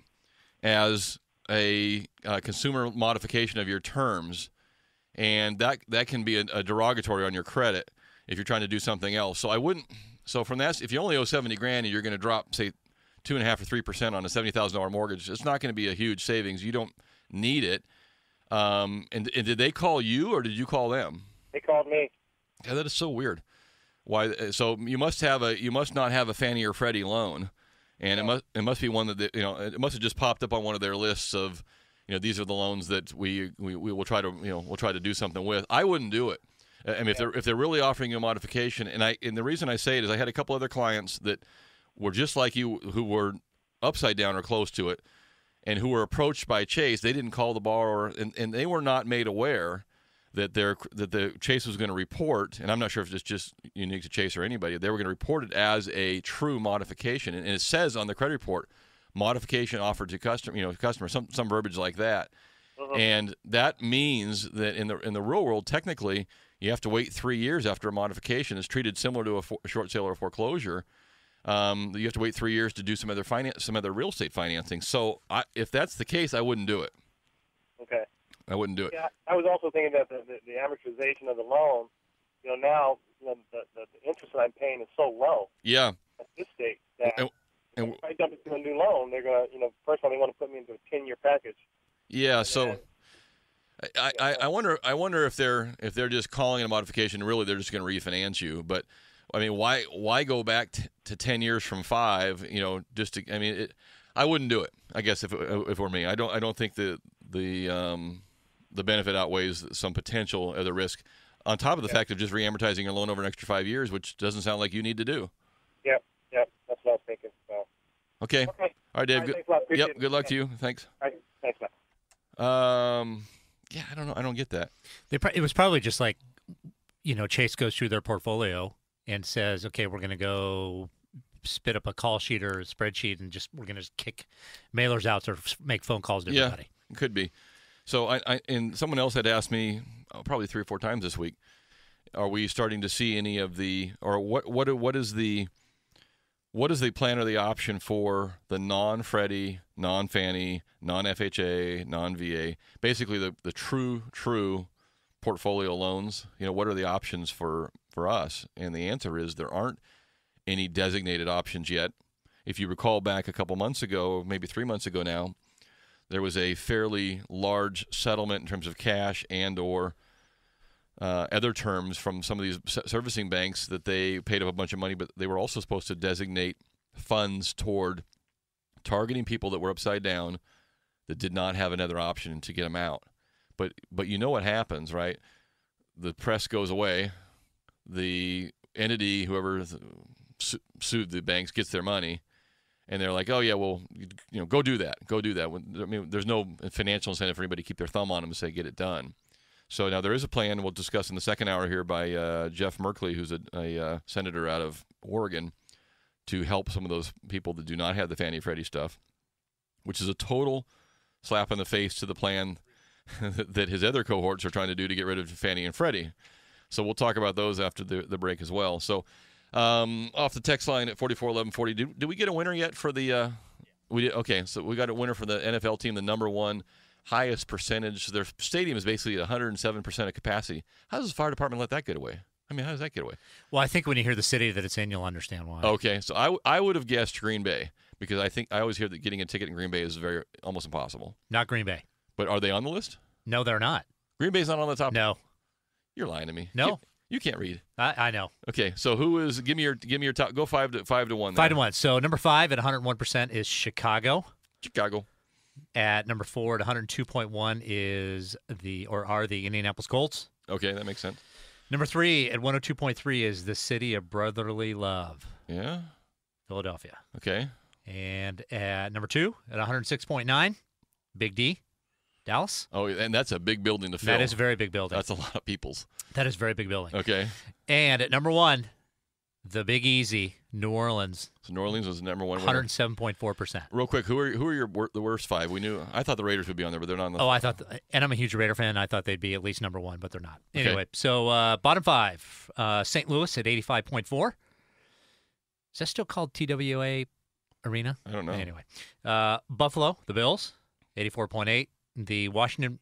as a consumer modification of your terms, and that can be a derogatory on your credit if you're trying to do something else. So I wouldn't. So from that, if you only owe $70,000 and you're going to drop, say, 2.5% or 3% on a $70,000 mortgage, it's not going to be a huge savings. You don't need it. And did they call you or did you call them? They called me. Yeah, that is so weird. Why? So you must not have a Fannie or Freddie loan, and it must be one that it must have just popped up on one of their lists of, these are the loans that we will try to do something with. I wouldn't do it. I mean, if they're really offering you a modification, and the reason I say it is I had a couple other clients that were just like you, who were upside down or close to it, and who were approached by Chase. They didn't call the borrower, and they were not made aware that the Chase was going to report, and I'm not sure if it's just unique to Chase or anybody. They were going to report it as a true modification, and it says on the credit report, modification offered to customer, some verbiage like that. And that means that in the real world, technically, you have to wait 3 years after a modification. It's treated similar to a short sale or a foreclosure. You have to wait 3 years to do some other real estate financing. So if that's the case, I wouldn't do it. Okay. I wouldn't do it. Yeah, I was also thinking that the amortization of the loan, now the interest that I'm paying is so low. Yeah. At this stage, that if I jump into a new loan, they're gonna, first of all, they want to put me into a 10-year package. Yeah. So I wonder if they're just calling it a modification. Really, they're just going to refinance you. But I mean, why go back to 10 years from 5? I wouldn't do it. I guess if it were me, I don't think the benefit outweighs some potential other risk, on top of the fact of just reamortizing your loan over an extra 5 years, which doesn't sound like you need to do. Yep, that's what I was thinking. So. Okay. All right, Dave. Thanks a lot. Appreciate it. Good luck to you. Thanks. All right. Thanks, man. Yeah, I don't know. I don't get that. It was probably just like, Chase goes through their portfolio and says, okay, we're going to go spit up a call sheet or a spreadsheet and we're going to kick mailers out or make phone calls to everybody. Yeah, it could be. So and someone else had asked me probably 3 or 4 times this week, are we starting to see any of the, or what is the plan or the option for the non-Freddie, non-Fannie, non-FHA, non-VA, basically the true portfolio loans? What are the options for us? And the answer is there aren't any designated options yet. If you recall back a couple months ago, maybe 3 months ago now, there was a fairly large settlement in terms of cash and or other terms from some of these servicing banks that they paid up a bunch of money, but they were also supposed to designate funds toward targeting people that were upside down that did not have another option to get them out. But you know what happens, right? The press goes away. The entity, whoever sued the banks, gets their money. And they're like, oh, yeah, well, go do that. Go do that. I mean, there's no financial incentive for anybody to keep their thumb on them and say, get it done. So now there is a plan we'll discuss in the second hour here by Jeff Merkley, who's a senator out of Oregon, to help some of those people that do not have the Fannie Freddie stuff, which is a total slap in the face to the plan that his other cohorts are trying to do to get rid of Fannie and Freddie. So we'll talk about those after the break as well. So off the text line at 441140, did we get a winner yet for the We did. Okay, so we got a winner for the NFL team, the number one highest percentage. Their stadium is basically at 107% of capacity. How does the fire department let that get away? I mean, how does that get away? Well, I think when you hear the city that it's in, you'll understand why. Okay, so I would have guessed Green Bay because I always hear that getting a ticket in Green Bay is almost impossible. Not Green Bay. But are they on the list? No, they're not. Green Bay's not on the top? No. You're lying to me. No. You can't read. I know. Okay, so who is? Give me your top. Go 5 to 1. 5 to 1. So number 5 at 101% is Chicago. Chicago. At number 4 at 102.1 is the Indianapolis Colts. Okay, that makes sense. Number 3 at 102.3 is the city of brotherly love. Yeah. Philadelphia. Okay. And at number 2 at 106.9, Big D, Dallas. Oh, and that's a big building to fill. That is a very big building. That's a lot of people's. That is a very big building. Okay. And at number 1, the Big Easy, New Orleans. So New Orleans was the number one winner. 107.4%. Real quick, who are the worst 5? We knew. I thought the Raiders would be on there, but they're not on the. Oh, I thought, and I'm a huge Raider fan. I thought they'd be at least number 1, but they're not. Okay. Anyway, so bottom 5, St. Louis at 85.4. Is that still called TWA Arena? I don't know. Anyway, Buffalo, the Bills, 84.8. The Washington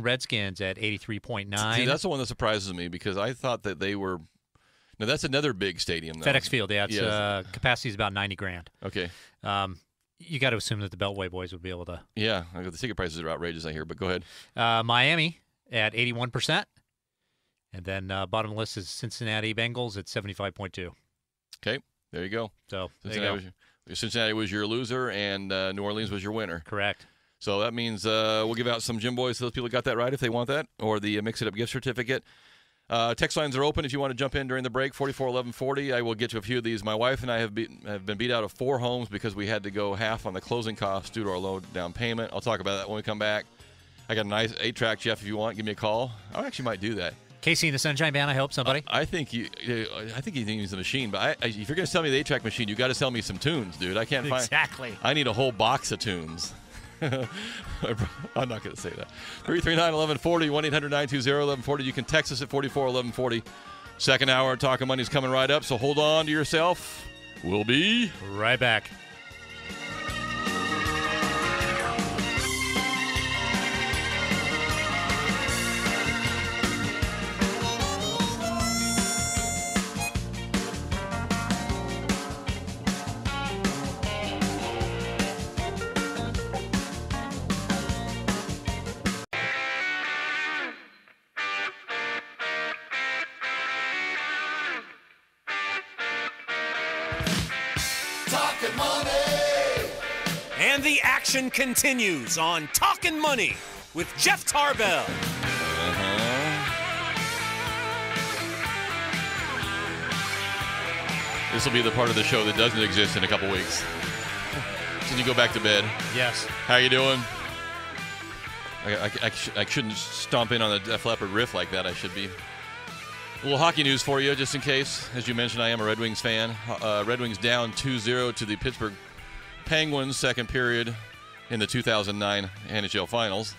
Redskins at 83.9. See, that's the one that surprises me because I thought that they were. Now that's another big stadium. Though. FedEx Field, yeah. It's capacity is about $90,000. Okay. You got to assume that the Beltway boys would be able to. Yeah, the ticket prices are outrageous. I hear, but go ahead. Miami at 81%, and then bottom of the list is Cincinnati Bengals at 75.2. Okay, there you go. So Cincinnati was your loser, and New Orleans was your winner. Correct. So that means we'll give out some Gym Boys to those people who got that right if they want that, or the Mix It Up gift certificate. Text lines are open if you want to jump in during the break, 441140. I will get to a few of these. My wife and I have been beat out of 4 homes because we had to go half on the closing costs due to our low down payment. I'll talk about that when we come back. I got a nice 8-track, Jeff, if you want. Give me a call. I actually might do that. Casey and the Sunshine Band, I hope somebody. I think he needs the machine, but if you're going to sell me the 8-track machine, you got to sell me some tunes, dude. I can't find. Exactly. I need a whole box of tunes. I'm not going to say that. 339-1140, 1-800-920-1140. You can text us at 441140. Second hour, Talkin Money is coming right up, so hold on to yourself. We'll be right back. Talkin Money. And the action continues on Talkin Money with Jeff Tarbell. This will be the part of the show that doesn't exist in a couple weeks. Can you go back to bed? Yes. How you doing? I shouldn't stomp in on the Def Leppard riff like that. I should be. A little hockey news for you, just in case. As you mentioned, I am a Red Wings fan. Red Wings down 2-0 to the Pittsburgh Penguins, second period in the 2009 NHL Finals.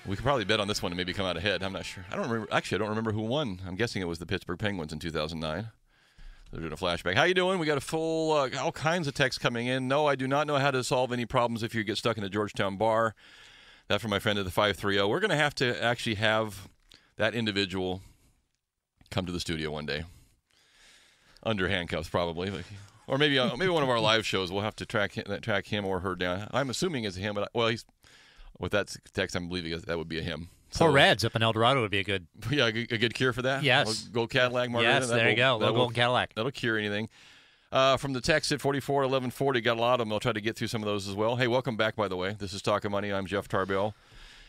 We could probably bet on this one and maybe come out ahead. I'm not sure. I don't remember. Actually, I don't remember who won. I'm guessing it was the Pittsburgh Penguins in 2009. They're doing a flashback. How you doing? We got a full, all kinds of texts coming in. No, I do not know how to solve any problems if you get stuck in a Georgetown bar. That from my friend at the 530. We're going to have to actually have that individual come to the studio one day. Under handcuffs, probably. Or maybe one of our live shows, we'll have to track him or her down. I'm assuming it's a him, but he's with that text, I'm believing that would be a him. So, Poor Reds up in El Dorado would be a good. Yeah, a good cure for that. Yes. Gold Cadillac margarita. Yes, there you go. Little Golden Cadillac. That'll cure anything. From the text at 441140, got a lot of them. I'll try to get through some of those as well. Hey, welcome back, by the way. This is Talkin Money. I'm Jeff Tarbell.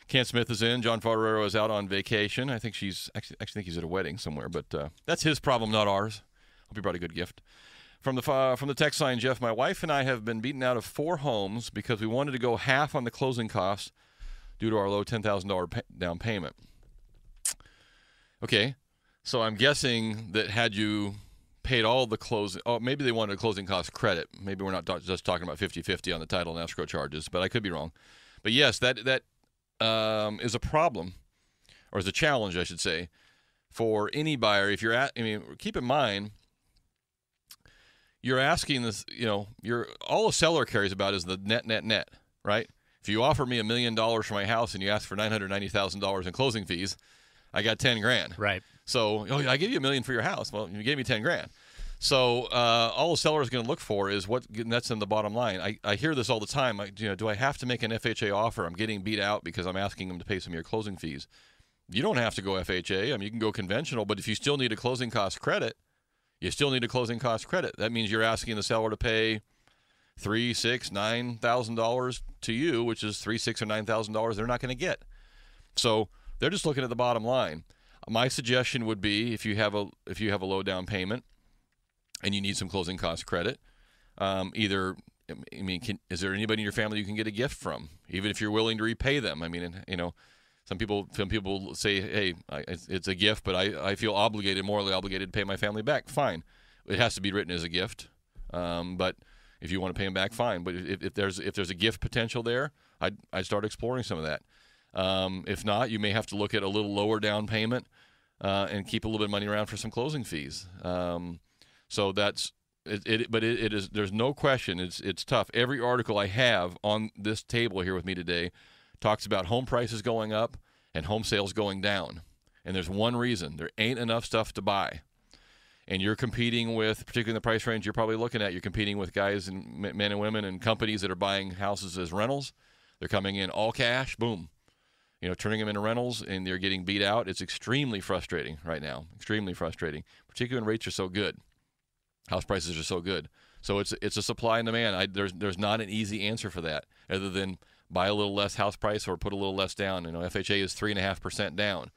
Kent Smith is in. John Ferrero is out on vacation. I think actually think he's at a wedding somewhere, but that's his problem, not ours. Hope he brought a good gift. From the text line, Jeff, my wife and I have been beaten out of 4 homes because we wanted to go half on the closing costs due to our low $10,000 down payment. Okay, so I'm guessing that had you paid all the closing, maybe they wanted a closing cost credit. Maybe we're not just talking about 50-50 on the title and escrow charges, but I could be wrong. But yes, that is a problem, or is a challenge, I should say, for any buyer. If you're keep in mind, you're asking this, all a seller cares about is the net, right? If you offer me $1 million for my house and you ask for $990,000 in closing fees, I got $10,000. Right. So, I give you $1 million for your house. Well, you gave me $10,000. So all a seller is going to look for is that's in the bottom line. I hear this all the time. Do I have to make an FHA offer? I'm getting beat out because I'm asking them to pay some of your closing fees. You don't have to go FHA. I mean, you can go conventional, but if you still need a closing cost credit, you still need a closing cost credit. That means you're asking the seller to pay $3,000, $6,000, $9,000 to you, which is $3,000, $6,000, or $9,000 they're not going to get. So they're just looking at the bottom line. My suggestion would be if you have a low down payment and you need some closing cost credit, is there anybody in your family you can get a gift from, even if you're willing to repay them? I mean, some people say, hey, it's a gift, but I feel morally obligated to pay my family back. Fine. It has to be written as a gift. But if you want to pay them back, fine. But if there's a gift potential there, I'd start exploring some of that. If not, you may have to look at a little lower down payment and keep a little bit of money around for some closing fees. So that's it. But it is. There's no question. It's tough. Every article I have on this table here with me today talks about home prices going up and home sales going down. And there's one reason. There ain't enough stuff to buy. And you're competing with, particularly in the price range you're probably looking at, you're competing with guys and men and women and companies that are buying houses as rentals. They're coming in all cash, boom, turning them into rentals, and they're getting beat out. It's extremely frustrating right now, extremely frustrating, particularly when rates are so good. House prices are so good. So it's a supply and demand. There's not an easy answer for that other than buy a little less house price or put a little less down. FHA is 3.5% down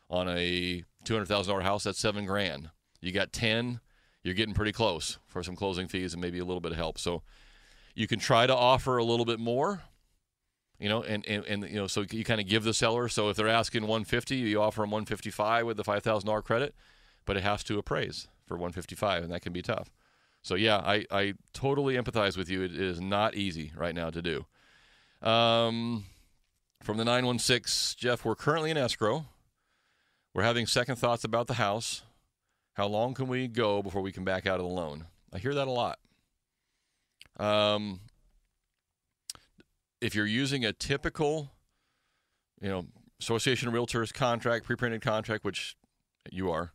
on a $200,000 house. That's $7,000. You got 10. You're getting pretty close for some closing fees and maybe a little bit of help. So you can try to offer a little bit more, so you kind of give the seller. So if they're asking $150, you offer them $155 with the $5,000 credit, but it has to appraise for $155, and that can be tough. So yeah, I totally empathize with you. It is not easy right now to do. From the 916, Jeff, we're currently in escrow. We're having second thoughts about the house. How long can we go before we can back out of the loan? I hear that a lot. If you're using a typical, Association of Realtors contract, pre-printed contract, which you are,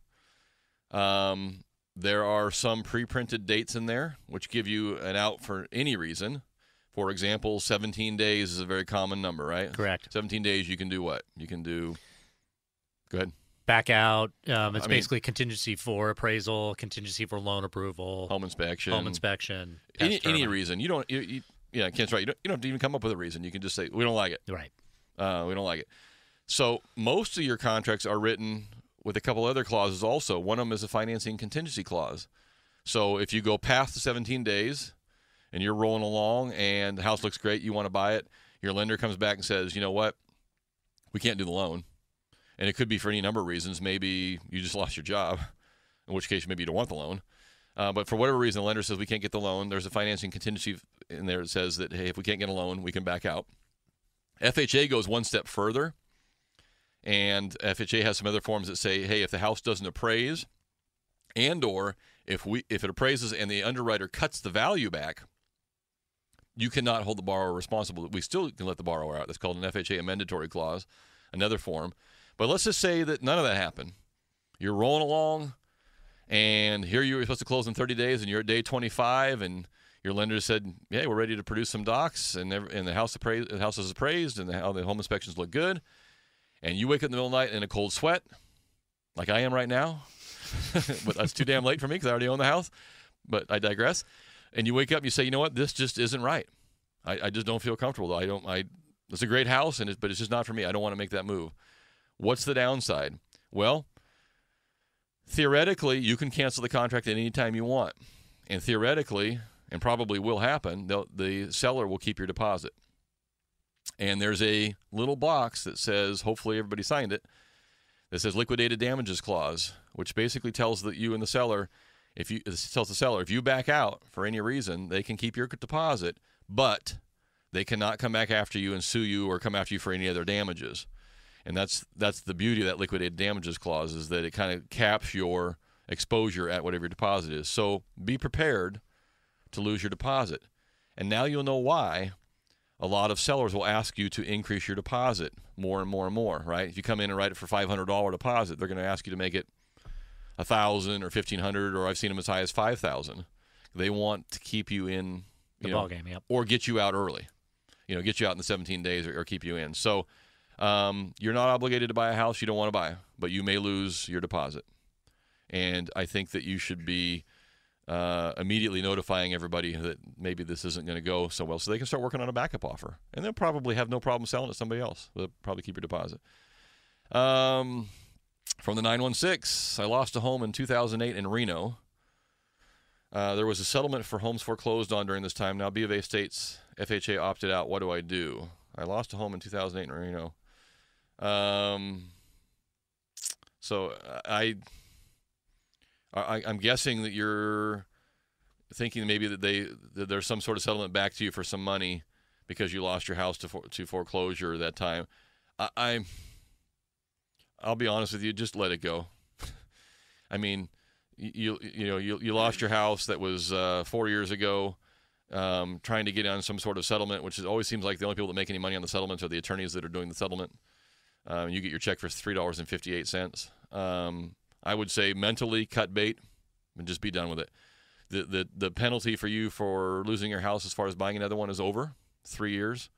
there are some pre-printed dates in there which give you an out for any reason. For example, 17 days is a very common number, right? Correct. 17 days, you can do what? You can do – go ahead. Back out. It's basically contingency for appraisal, contingency for loan approval. Home inspection. Any reason. You don't – Kent's right. You don't have to even come up with a reason. You can just say, we don't like it. Right. We don't like it. So most of your contracts are written with a couple other clauses also. One of them is a financing contingency clause. So if you go past the 17 days – and you're rolling along and the house looks great, you want to buy it, your lender comes back and says, you know what, we can't do the loan. And it could be for any number of reasons. Maybe you just lost your job, in which case maybe you don't want the loan. But for whatever reason, the lender says we can't get the loan. There's a financing contingency in there that says that, hey, if we can't get a loan, we can back out. FHA goes one step further, and FHA has some other forms that say, hey, if the house doesn't appraise and or if it appraises and the underwriter cuts the value back, you cannot hold the borrower responsible. We still can let the borrower out. That's called an FHA amendatory clause, another form. But let's just say that none of that happened. You're rolling along, and here you were supposed to close in 30 days, and you're at day 25, and your lender said, "Yeah, we're ready to produce some docs," and the house is appraised, and the home inspections look good. And you wake up in the middle of the night in a cold sweat, like I am right now. But that's too damn late for me because I already own the house. But I digress. And you wake up and you say, you know what, this just isn't right. I just don't feel comfortable. It's a great house, but it's just not for me. I don't want to make that move. What's the downside? Well, theoretically, you can cancel the contract at any time you want. And theoretically, and probably will happen, the seller will keep your deposit. And there's a little box that says, hopefully everybody signed it, that says liquidated damages clause, which basically tells you and the seller, if you back out for any reason, they can keep your deposit, but they cannot come back after you and sue you or come after you for any other damages. And that's the beauty of that liquidated damages clause, is that it kind of caps your exposure at whatever your deposit is. So be prepared to lose your deposit. And now you'll know why a lot of sellers will ask you to increase your deposit more and more and more, right? If you come in and write it for $500 deposit, they're going to ask you to make it $1,000 or $1,500, or I've seen them as high as $5,000. They want to keep you in the ball game, yep. Or get you out early, get you out in the 17 days or keep you in. So you're not obligated to buy a house you don't want to buy, but you may lose your deposit. And I think that you should be immediately notifying everybody that maybe this isn't going to go so well, so they can start working on a backup offer. And they'll probably have no problem selling it to somebody else. They'll probably keep your deposit. From the 916, I lost a home in 2008 in Reno. There was a settlement for homes foreclosed on during this time. Now B of A states FHA opted out. What do I do? I lost a home in 2008 in Reno. So I'm guessing that you're thinking maybe that there's some sort of settlement back to you for some money because you lost your house to foreclosure that time. I'll be honest with you, just let it go. I mean, you lost your house that was 4 years ago, trying to get on some sort of settlement, which always seems like the only people that make any money on the settlements are the attorneys that are doing the settlement. You get your check for $3.58. I would say mentally cut bait and just be done with it. The penalty for you for losing your house as far as buying another one is over 3 years,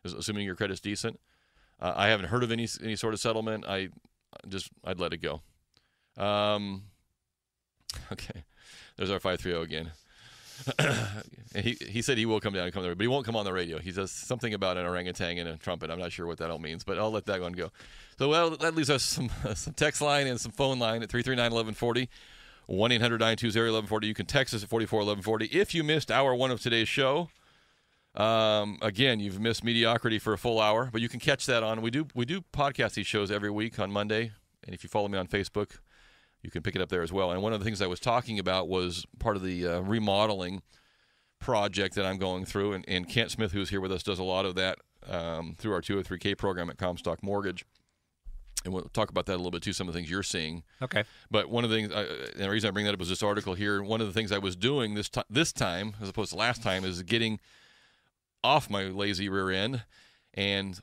assuming your credit's decent. I haven't heard of any sort of settlement. I'd let it go. Okay, there's our 530 again. And he said he will come down and come there, but he won't come on the radio. He says something about an orangutan and a trumpet. I'm not sure what that all means, but I'll let that one go. So, that leaves us some text line and some phone line at 339-1140, 1-800-920-1140. You can text us at 44-1140. If you missed hour one of today's show, again, you've missed mediocrity for a full hour, but you can catch that on. We do podcast these shows every week on Monday, and if you follow me on Facebook, you can pick it up there as well. And one of the things I was talking about was part of the remodeling project that I'm going through. And Kent Smith, who's here with us, does a lot of that through our 203K program at Comstock Mortgage. And we'll talk about that a little bit, too, some of the things you're seeing. Okay. But one of the things, and the reason I bring that up was this article here. One of the things I was doing this time, as opposed to last time, is getting off my lazy rear end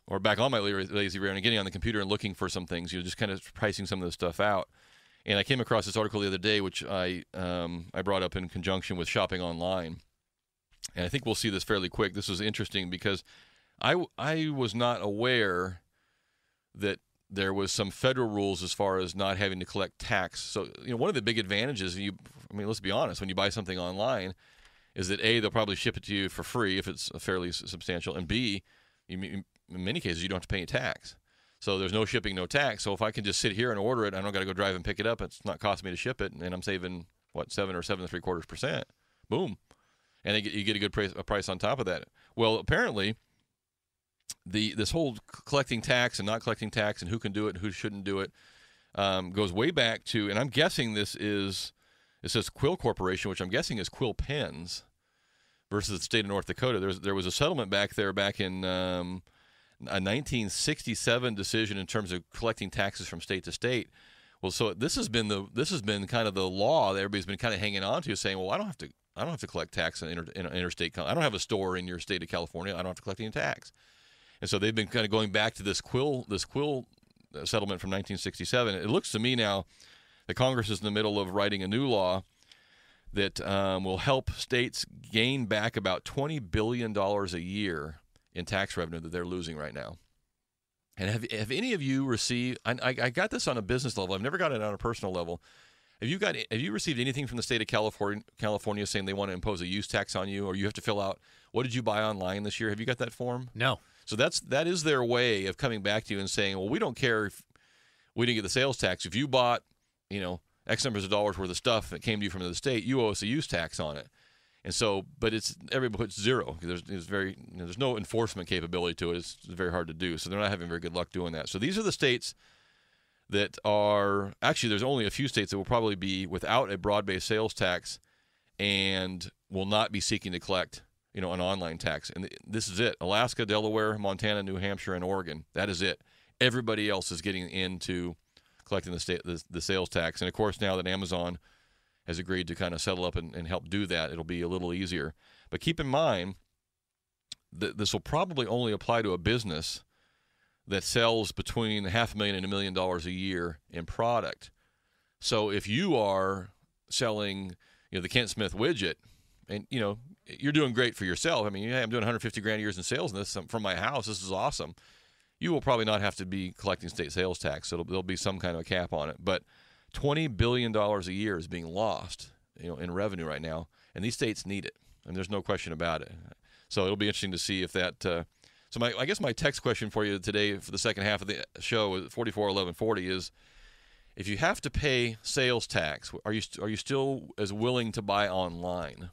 or back on my lazy rear end and getting on the computer and looking for some things, just kind of pricing some of this stuff out. And I came across this article the other day, which I brought up in conjunction with shopping online. And I think we'll see this fairly quick. This was interesting because I was not aware that there was some federal rules as far as not having to collect tax. So, one of the big advantages, let's be honest, when you buy something online, is that A, they'll probably ship it to you for free if it's fairly substantial, and B, in many cases, you don't have to pay any tax. So there's no shipping, no tax. So if I can just sit here and order it, I don't got to go drive and pick it up. It's not costing me to ship it, and I'm saving 7 or 7.75%. Boom, and you get a good price on top of that. Well, apparently, this whole collecting tax and not collecting tax and who can do it and who shouldn't do it goes way back to, and I'm guessing it says Quill Corporation, which I'm guessing is Quill Pens versus the state of North Dakota. There was a settlement back in a 1967 decision in terms of collecting taxes from state to state. Well, so this has been kind of the law that everybody's been kind of hanging on to, saying, well, I don't have to collect tax in interstate. I don't have a store in your state of California. I don't have to collect any tax. And so they've been kind of going back to this Quill settlement from 1967. It looks to me now that Congress is in the middle of writing a new law that will help states gain back about $20 billion a year in tax revenue that they're losing right now. And have any of you received? I got this on a business level. I've never got it on a personal level. Have you received anything from the state of California saying they want to impose a use tax on you, or you have to fill out what did you buy online this year? Have you got that form? No. So that is their way of coming back to you and saying, well, we don't care if we didn't get the sales tax. If you bought, X numbers of dollars worth of stuff that came to you from the state, you owe us a use tax on it. And so, but everybody puts zero. There's no enforcement capability to it. It's very hard to do. So they're not having very good luck doing that. So these are the states that are actually, there's only a few states that will probably be without a broad-based sales tax and will not be seeking to collect, an online tax. And this is it: Alaska, Delaware, Montana, New Hampshire, and Oregon. That is it. Everybody else is getting into collecting the sales tax. And of course, now that Amazon has agreed to kind of settle up and help do that. It'll be a little easier. But keep in mind that this will probably only apply to a business that sells between $500,000 and $1 million a year in product. So if you are selling, the Kent Smith widget, and you're doing great for yourself. I mean, I'm doing $150,000 a year in sales, and this from my house. This is awesome. You will probably not have to be collecting state sales tax. So there'll be some kind of a cap on it. But $20 billion a year is being lost, in revenue right now, and these states need it, and there's no question about it. So it'll be interesting to see if that. So I guess my text question for you today for the second half of the show, 441140, is if you have to pay sales tax, are you still as willing to buy online?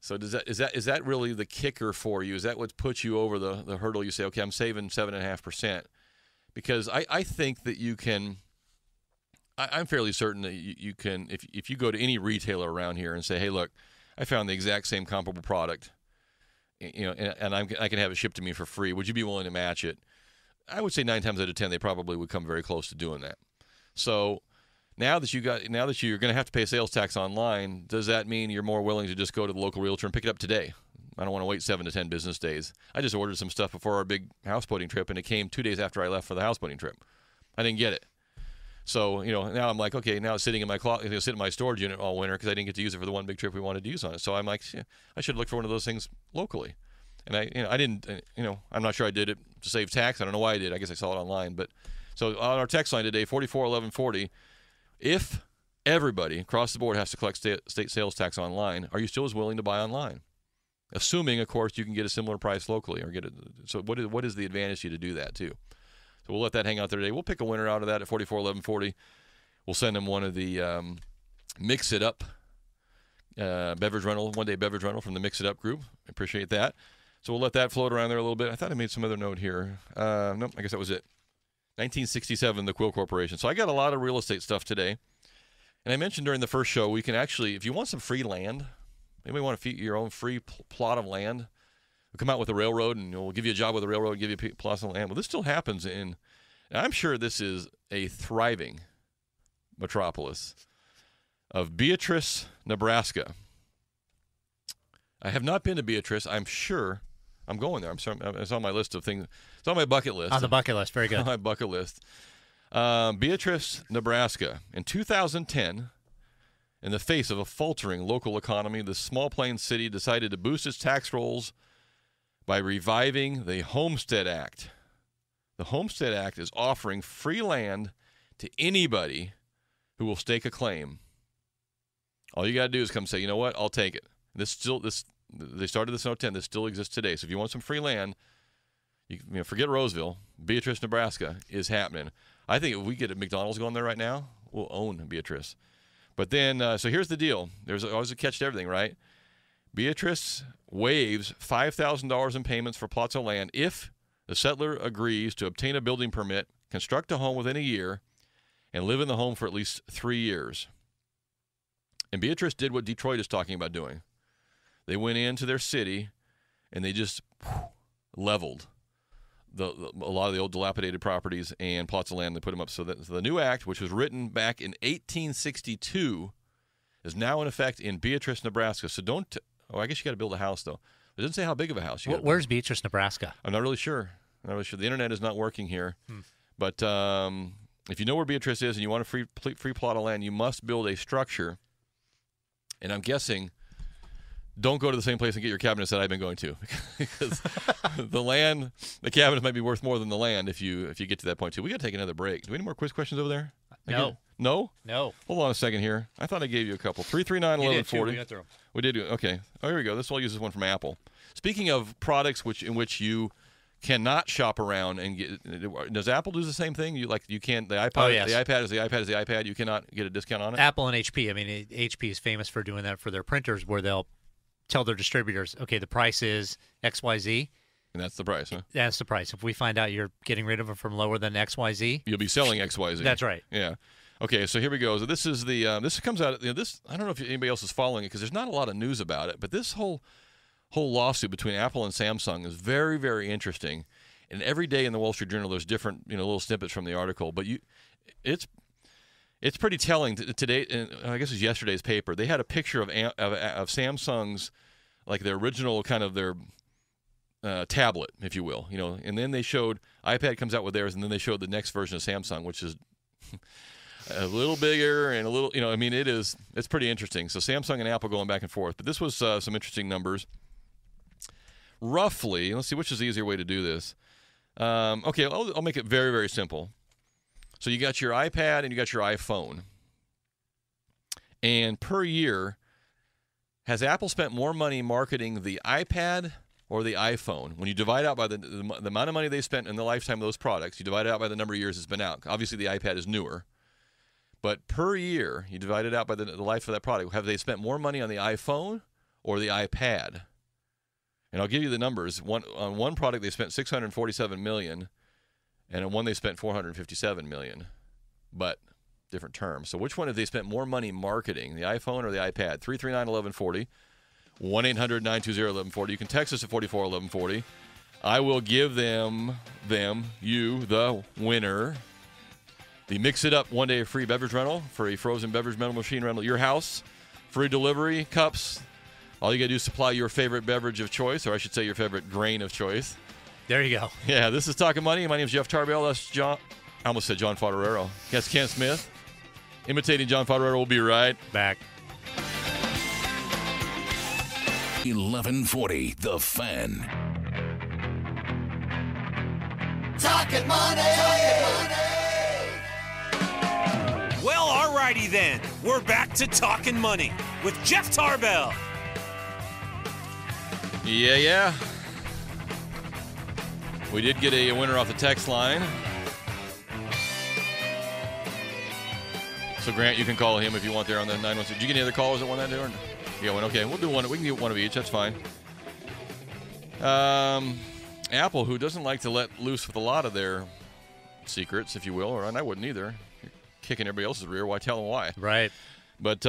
So is that really the kicker for you? Is that what puts you over the hurdle? You say, okay, I'm saving 7.5%, because I think that you can. I'm fairly certain that you can, if you go to any retailer around here and say, hey, look, I found the exact same comparable product, and I can have it shipped to me for free. Would you be willing to match it? I would say 9 times out of 10 they probably would come very close to doing that. So now that you're going to have to pay sales tax online, does that mean you're more willing to just go to the local realtor and pick it up today? I don't want to wait 7 to 10 business days. I just ordered some stuff before our big houseboating trip, and it came 2 days after I left for the houseboating trip. I didn't get it. So, now I'm like, okay, now it's sitting in my closet, it's sitting in my storage unit all winter because I didn't get to use it for the one big trip we wanted to use on it. So I'm like, I should look for one of those things locally. And I didn't, I'm not sure I did it to save tax. I don't know why I did. I guess I saw it online. But so on our text line today, 441140, if everybody across the board has to collect state sales tax online, are you still as willing to buy online? Assuming, of course, you can get a similar price locally or get it. So what is the advantage to you to do that too? So we'll let that hang out there today. We'll pick a winner out of that at 441140. We'll send them one of the Mix It Up beverage rental, one-day beverage rental from the Mix It Up group. I appreciate that. So we'll let that float around there a little bit. I thought I made some other note here. Nope, I guess that was it. 1967, the Quill Corporation. So I got a lot of real estate stuff today. And I mentioned during the first show, we can actually, if you want some free land, anybody want to feed your own free plot of land, we'll come out with a railroad and we'll give you a job with a railroad and give you a plot of land. Well, this still happens and I'm sure this is a thriving metropolis of Beatrice, Nebraska. I have not been to Beatrice. I'm sure I'm going there. It's on my list of things. It's on my bucket list. On the bucket list. Very good. On my bucket list. Beatrice, Nebraska. In 2010, in the face of a faltering local economy, the small plains city decided to boost its tax rolls by reviving the Homestead Act. The Homestead Act is offering free land to anybody who will stake a claim. All you got to do is come say, you know what, I'll take it. They started this in 2010. This still exists today. So if you want some free land, forget Roseville. Beatrice, Nebraska is happening. I think if we get a McDonald's going there right now, we'll own Beatrice. But then, so here's the deal. There's always a catch to everything, right? Beatrice waives $5,000 in payments for plots of land if the settler agrees to obtain a building permit, construct a home within a year, and live in the home for at least 3 years. And Beatrice did what Detroit is talking about doing. They went into their city and they just leveled a lot of the old dilapidated properties and plots of land. They put them up. So the new act, which was written back in 1862, is now in effect in Beatrice, Nebraska. So I guess you got to build a house, though. It doesn't say how big of a house. Where's Beatrice, Nebraska? I'm not really sure. The internet is not working here. But if you know where Beatrice is and you want a free plot of land, you must build a structure. And I'm guessing, don't go to the same place and get your cabinets that I've been going to, because the cabinets might be worth more than the land if you get to that point too. We got to take another break. Do we have any more quiz questions over there? No. No? No. Hold on a second here. I thought I gave you a couple. 339-1140. We got through. We did. Okay. Oh, here we go. I'll use this one from Apple. Speaking of products in which you cannot shop around and get, does Apple do the same thing? You can't, the iPad, oh, yes. The iPad is the iPad is the iPad. You cannot get a discount on it? Apple and HP. I mean, HP is famous for doing that for their printers, where they'll tell their distributors, okay, the price is XYZ. And that's the price, huh? That's the price. If we find out you're getting rid of it from lower than XYZ, you'll be selling XYZ. That's right. Yeah. Okay, so here we go. So this is this comes out. This, I don't know if anybody else is following it because there's not a lot of news about it, but this whole lawsuit between Apple and Samsung is very, very interesting. And every day in the Wall Street Journal, there's different little snippets from the article. But It's pretty telling. Today, I guess it was yesterday's paper. They had a picture of Samsung's, like their original kind of their tablet, if you will, and then they showed iPad comes out with theirs, and then they showed the next version of Samsung, which is a little bigger and a little, it's pretty interesting. So Samsung and Apple going back and forth. But this was some interesting numbers. Roughly, let's see, which is the easier way to do this. Okay, I'll make it very, very simple. So you got your iPad and you got your iPhone. And per year, has Apple spent more money marketing the iPad or the iPhone? When you divide out by the amount of money they spent in the lifetime of those products, you divide it out by the number of years it's been out. Obviously, the iPad is newer. But per year, you divide it out by the life of that product. Have they spent more money on the iPhone or the iPad? And I'll give you the numbers. On one product, they spent $647 million, and on one they spent $457 million, but different terms. So which one have they spent more money marketing, the iPhone or the iPad? 339-1140, 1-800-920-1140. You can text us at 441140. I will give you, the winner, the Mix It Up one-day free beverage rental for a frozen beverage rental machine rental at your house, free delivery, cups. All you got to do is supply your favorite beverage of choice, or I should say your favorite grain of choice. There you go. Yeah, this is Talkin Money. My name is Jeff Tarbell. That's John. I almost said John Fodorero. That's Ken Smith. Imitating John Fodorero. We'll be right back. 1140, The Fan. Talkin Money. Well, alrighty then. We're back to Talkin Money with Jeff Tarbell. Yeah. We did get a winner off the text line. So, Grant, you can call him if you want there on the 916. Did you get any other callers that want that? Or? You got one? Okay, we'll do one. We can get one of each. That's fine. Apple, who doesn't like to let loose with a lot of their secrets, if you will, and I wouldn't either. You're kicking everybody else's rear. Why tell them why? Right. But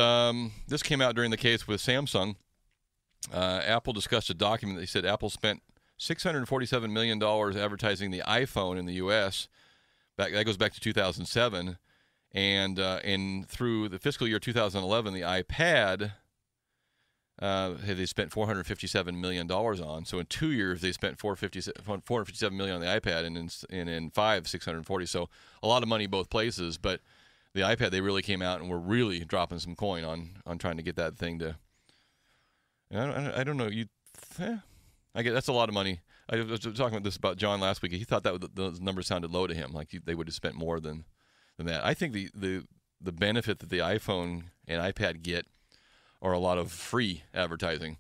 this came out during the case with Samsung. Apple discussed a document. They said Apple spent $647 million advertising the iPhone in the U.S. That goes back to 2007. And through the fiscal year 2011, the iPad they spent $457 million on. So in 2 years, they spent $457 million on the iPad, and in 5, $640. So a lot of money both places. But the iPad, they really came out and were really dropping some coin on trying to get that thing to. I don't know. I get that's a lot of money. I was talking about John last week. He thought that those numbers sounded low to him, like they would have spent more than that. I think the benefit that the iPhone and iPad get are a lot of free advertising.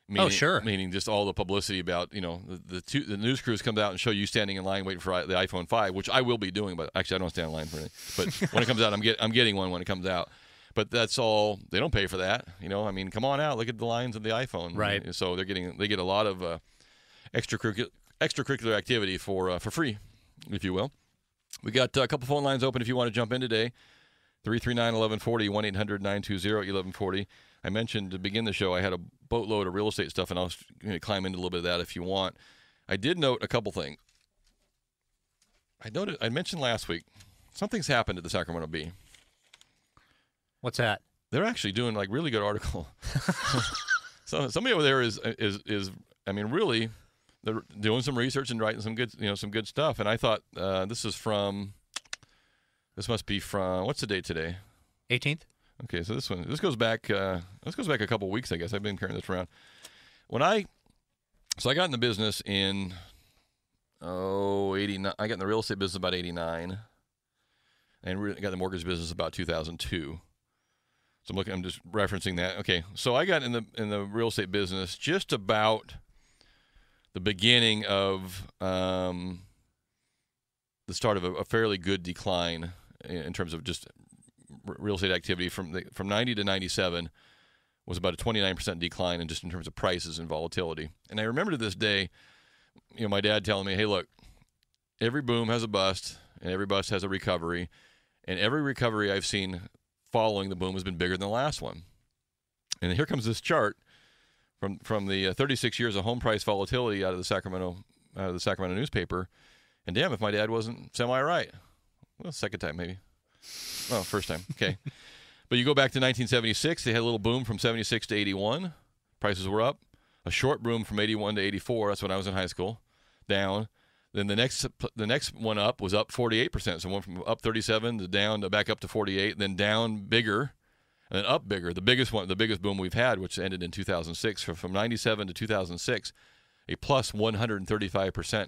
Meaning, sure. Meaning just all the publicity about the news crews come out and show you standing in line waiting for the iPhone 5, which I will be doing. But actually, I don't stand in line for it. But when it comes out, I'm getting one when it comes out. But that's all. They don't pay for that. Come on out. Look at the lines of the iPhone. Right. So they get a lot of extracurricular activity for free, if you will. We got a couple phone lines open if you want to jump in today. 339-1140, 1-800-920-1140. I mentioned to begin the show I had a boatload of real estate stuff, and I'll climb into a little bit of that if you want. I did note a couple things. I mentioned last week something's happened at the Sacramento Bee. What's that? They're actually doing really good article. So somebody over there is really they're doing some research and writing some good stuff. And I thought this must be from what's the date today? 18th. Okay, so this goes back a couple of weeks, I guess. I've been carrying this around. I got in the business in 89. I got in the real estate business about 89, and got in the mortgage business about 2002. So I'm just referencing that. Okay, so I got in the real estate business just about the beginning of the start of a fairly good decline in terms of just real estate activity from 90 to 97 was about a 29% decline in terms of prices and volatility. And I remember to this day, my dad telling me, "Hey, look, every boom has a bust, and every bust has a recovery, and every recovery I've seen following the boom has been bigger than the last one." And here comes this chart from the 36 years of home price volatility out of the Sacramento newspaper. And damn, if my dad wasn't semi-right. Well, second time maybe. Oh, first time. Okay. But you go back to 1976, they had a little boom from 76 to 81. Prices were up. A short boom from 81 to 84. That's when I was in high school. Down. Then the next one up was up 48%. So went from up 37 to down to back up to 48, then down bigger, and then up bigger. The biggest boom we've had, which ended in 2006, from 97 to 2006, a plus 135%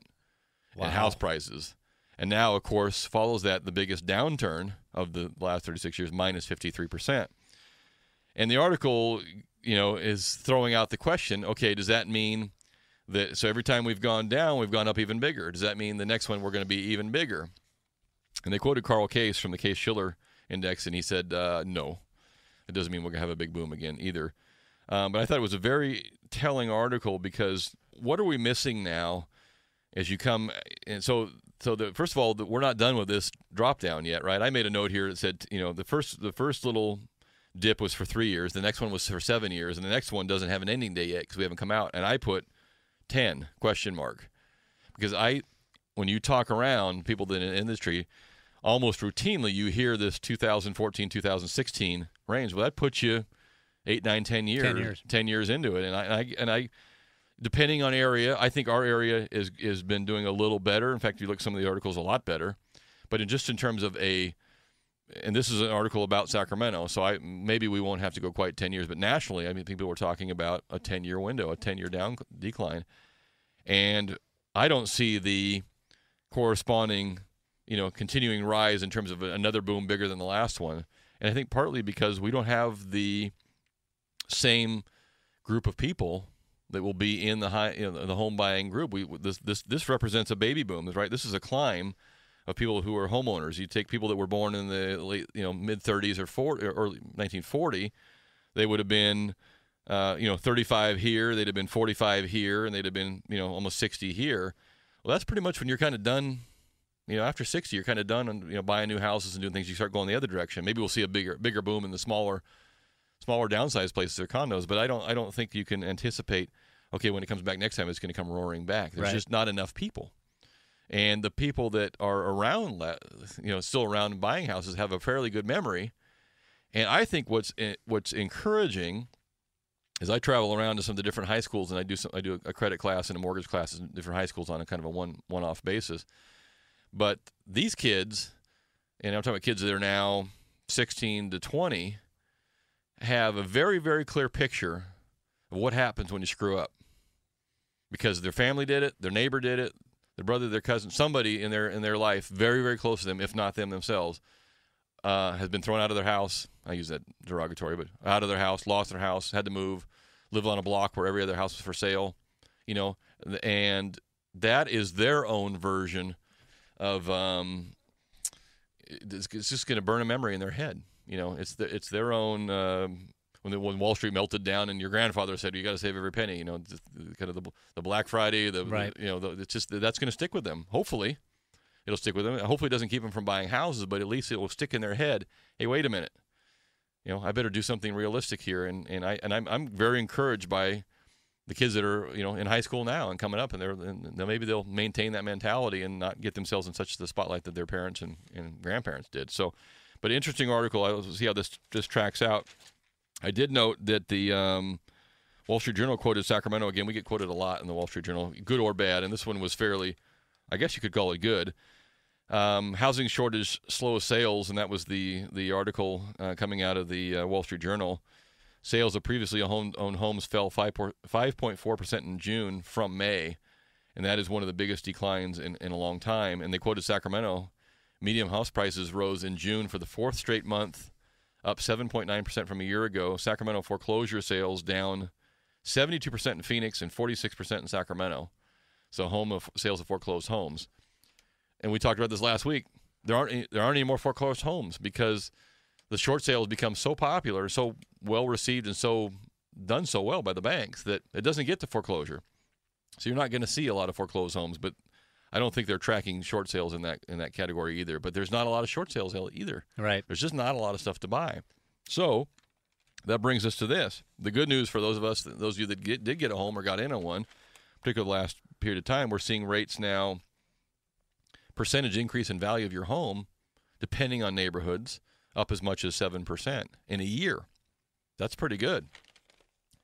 in house prices. And now, of course, follows that the biggest downturn of the last 36 years, minus 53%. And the article, is throwing out the question, okay, does that mean that, so every time we've gone down, we've gone up even bigger? Does that mean the next one we're going to be even bigger? And they quoted Carl Case from the Case-Shiller Index, and he said, no, it doesn't mean we're going to have a big boom again either. But I thought it was a very telling article, because what are we missing now as you come, and so first of all, we're not done with this drop down yet, right? I made a note here that said, the first little dip was for 3 years, the next one was for 7 years, and the next one doesn't have an ending date yet because we haven't come out. And I put 10 ? Because when you talk around people in the industry, almost routinely you hear this 2014, 2016 range. Well, that puts you 8, 9, 10 years. 10 years into it, and I depending on area, I think our area has been doing a little better. In fact, you look at some of the articles, a lot better. But in terms of and this is an article about Sacramento, so maybe we won't have to go quite 10 years. But nationally, I mean, people were talking about a 10-year window, a 10-year decline. And I don't see the corresponding, continuing rise in terms of another boom bigger than the last one. And I think partly because we don't have the same group of people that will be in the the home buying group. This represents a baby boom, right? This is a climb of people who are homeowners. You take people that were born in the late, mid 30s or early 1940, they would have been, 35 here, they'd have been 45 here, and they'd have been, almost 60 here. Well, that's pretty much when you're kind of done. After 60, you're kind of done on buying new houses and doing things. You start going the other direction. Maybe we'll see a bigger boom in the smaller downsized places or condos, but I don't think you can anticipate, okay, when it comes back next time, it's going to come roaring back. There's just not enough people. And the people that are around, still around buying houses have a fairly good memory. And I think what's encouraging is I travel around to some of the different high schools, and I do a credit class and a mortgage class in different high schools on a kind of a one-off basis. But these kids, and I'm talking about kids that are now 16 to 20, have a very, very clear picture of what happens when you screw up. Because their family did it, their neighbor did it, their brother, their cousin, somebody in their life, very, very close to them, if not them themselves, has been thrown out of their house. I use that derogatory, but out of their house, lost their house, had to move, live on a block where every other house was for sale, and that is their own version of it's just going to burn a memory in their head. It's their own. When Wall Street melted down, and your grandfather said, "You got to save every penny." Kind of the Black Friday. It's just that's going to stick with them. Hopefully, it'll stick with them. Hopefully, it doesn't keep them from buying houses, but at least it will stick in their head. Hey, wait a minute. I better do something realistic here. And I'm very encouraged by the kids that are in high school now and coming up, and maybe they'll maintain that mentality and not get themselves in such the spotlight that their parents and grandparents did. So, but interesting article. I'll see how this tracks out. I did note that the Wall Street Journal quoted Sacramento again. We get quoted a lot in the Wall Street Journal, good or bad, and this one was fairly, I guess you could call it good. Housing shortage slows sales, and that was the article coming out of the Wall Street Journal. Sales of previously owned homes fell 5.4% in June from May, and that is one of the biggest declines in a long time. And they quoted Sacramento. Median house prices rose in June for the fourth straight month, up 7.9% from a year ago. Sacramento foreclosure sales down 72% in Phoenix and 46% in Sacramento. So sales of foreclosed homes. And we talked about this last week. There aren't any more foreclosed homes because the short sales become so popular, so well received, and so done so well by the banks that it doesn't get to foreclosure. So you're not going to see a lot of foreclosed homes, but I don't think they're tracking short sales in that category either. But there's not a lot of short sales either. Right. There's just not a lot of stuff to buy. So that brings us to this. The good news for those of you that did get a home or got in on one, particularly the last period of time, we're seeing rates now, percentage increase in value of your home depending on neighborhoods, up as much as 7% in a year. That's pretty good.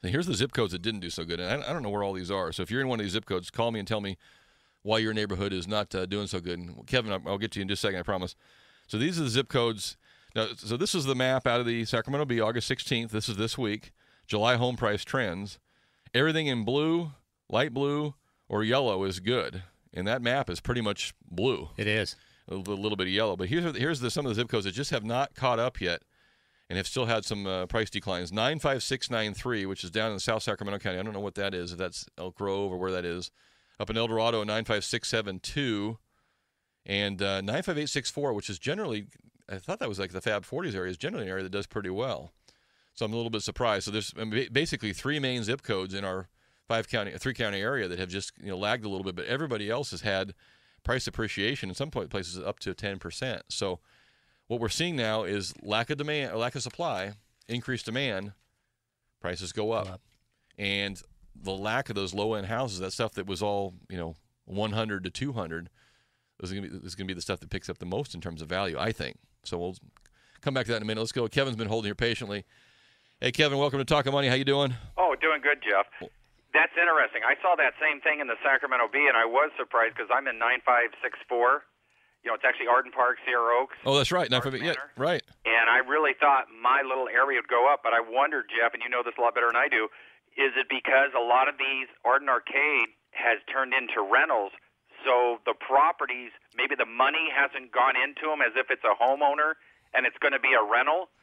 And here's the zip codes that didn't do so good. And I don't know where all these are. So if you're in one of these zip codes, call me and tell me why your neighborhood is not doing so good. And Kevin, I'll get to you in just a second, I promise. So these are the zip codes. Now, so this is the map out of the Sacramento Bee, August 16th. This is this week. July home price trends. Everything in blue, light blue, or yellow is good. And that map is pretty much blue. It is. A little bit of yellow. But here's some of the zip codes that just have not caught up yet and have still had some price declines. 95693, which is down in South Sacramento County. I don't know what that is, if that's Elk Grove or where that is. Up in El Dorado, 95672. And 95864, which is generally, I thought that was like the Fab 40s area, is generally an area that does pretty well. So I'm a little bit surprised. So there's basically three main zip codes in our three-county area that have just lagged a little bit, but everybody else has had price appreciation, in some places up to 10%. So what we're seeing now is lack of demand, or lack of supply, increased demand, prices go up. And the lack of those low-end houses, that stuff that was all 100 to 200, is going to be the stuff that picks up the most in terms of value, I think. So we'll come back to that in a minute. Let's go. Kevin's been holding here patiently. Hey, Kevin, welcome to Talkin Money. How you doing? Oh, doing good, Jeff. That's interesting. I saw that same thing in the Sacramento Bee, and I was surprised because I'm in 9564. It's actually Arden Park, Sierra Oaks. Oh, that's right. Yeah, right. And I really thought my little area would go up, but I wondered, Jeff, and you know this a lot better than I do, is it because a lot of these Arden Arcade has turned into rentals, so the properties, maybe the money hasn't gone into them as if it's a homeowner and it's going to be a rental?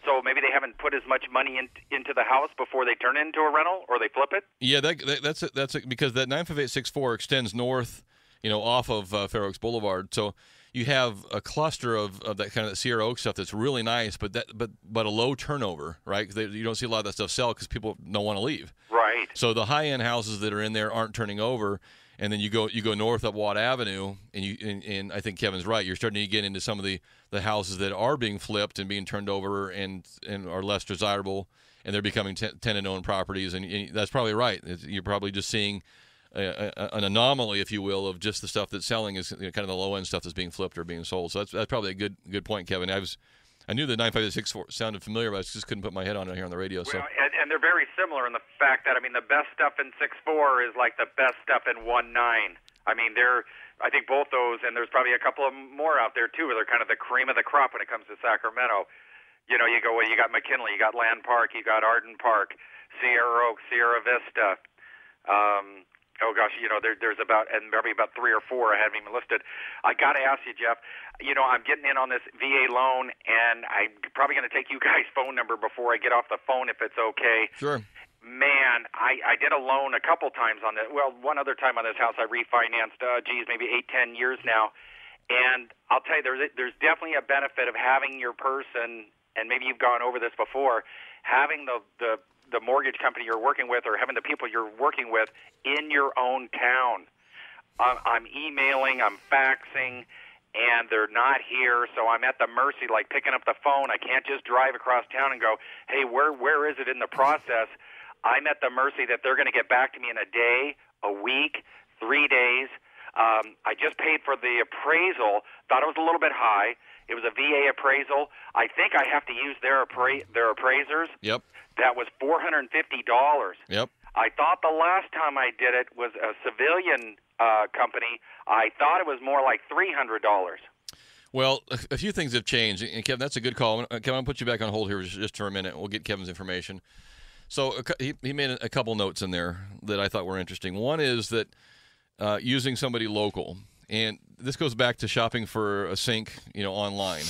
So maybe they haven't put as much money into the house before they turn it into a rental, or they flip it? Yeah, that's because that 95864 extends north, off of Fair Oaks Boulevard. So you have a cluster of that kind of Sierra Oaks stuff that's really nice, but a low turnover, right? Because you don't see a lot of that stuff sell because people don't want to leave. Right. So the high-end houses that are in there aren't turning over. And then you go north up Watt Avenue, and I think Kevin's right. You're starting to get into some of the houses that are being flipped and being turned over and are less desirable, and they're becoming tenant-owned properties. And that's probably right. You're probably just seeing an anomaly, if you will, of just the stuff that's selling is kind of the low-end stuff that's being flipped or being sold. So that's probably a good point, Kevin. I knew the 95864 sounded familiar, but I just couldn't put my head on it here on the radio. So. Well, and they're very similar in the fact that, the best stuff in 6.4 is like the best stuff in 1.9. I think both those, and there's probably a couple of more out there, too, where they're kind of the cream of the crop when it comes to Sacramento. You got McKinley, you got Land Park, you got Arden Park, Sierra Oaks, Sierra Vista. There's probably about 3 or 4 I haven't even listed. I got to ask you, Jeff, I'm getting in on this VA loan, and I'm probably going to take you guys' phone number before I get off the phone if it's okay. Sure. Man, I did a loan a couple times on this. Well, one other time on this house I refinanced, maybe 8-10 years now. And I'll tell you, there's definitely a benefit of having your person, and maybe you've gone over this before, having the mortgage company you're working with or having the people you're working with in your own town. I'm emailing, I'm faxing, and they're not here, so I'm at the mercy, like picking up the phone. I can't just drive across town and go, hey, where is it in the process? I'm at the mercy that they're going to get back to me in a day, a week, 3 days. I just paid for the appraisal, thought it was a little bit high. It was a VA appraisal. I think I have to use their appraisers. Yep. That was $450. Yep. I thought the last time I did it was a civilian company. I thought it was more like $300. Well, a few things have changed. And Kevin, that's a good call. Kevin, I'll put you back on hold here just for a minute. We'll get Kevin's information. So he made a couple notes in there that I thought were interesting. One is that using somebody local. And this goes back to shopping for a sink, online.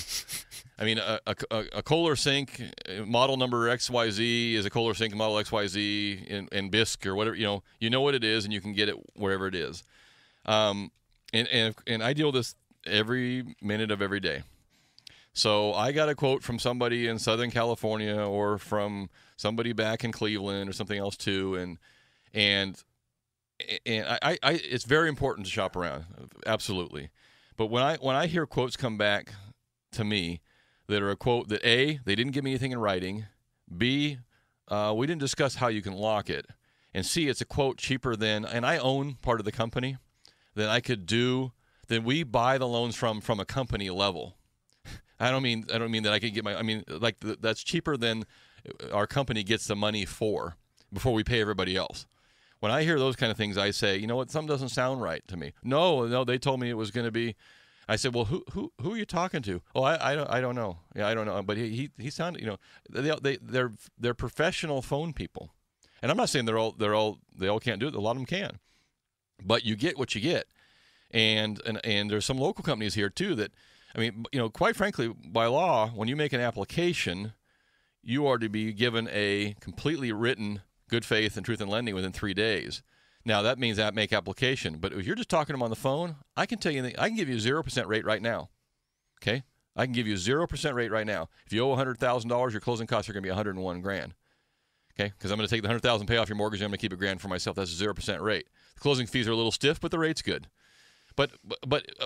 A Kohler sink, model number XYZ is a Kohler sink model XYZ in Bisque or whatever. You know what it is, and you can get it wherever it is. And I deal with this every minute of every day. So I got a quote from somebody in Southern California or from somebody back in Cleveland or something else too, and I it's very important to shop around, absolutely. But when I hear quotes come back to me that are a quote that A, they didn't give me anything in writing, B, we didn't discuss how you can lock it, and C, it's a quote cheaper than, and I own part of the company, than I could do, than we buy the loans from a company level. I don't mean that I can get I mean, like, that's cheaper than our company gets the money for before we pay everybody else. When I hear those kind of things, I say, you know what, something doesn't sound right to me. No, they told me it was going to be. I said, well, who are you talking to? Oh, I don't know. Yeah, I don't know. But he sounded, you know, they're professional phone people, and I'm not saying they all can't do it. A lot of them can, but you get what you get, and there's some local companies here too that. I mean, you know, quite frankly, by law, when you make an application, you are to be given a completely written good faith and truth in lending within 3 days. Now, that means that make application. But if you're just talking to them on the phone, I can tell you, I can give you a 0% rate right now. Okay? I can give you a 0% rate right now. If you owe $100,000, your closing costs are going to be $101,000. Okay? Because I'm going to take the $100,000, pay off your mortgage, and I'm going to keep $1,000 for myself. That's a 0% rate. The closing fees are a little stiff, but the rate's good. But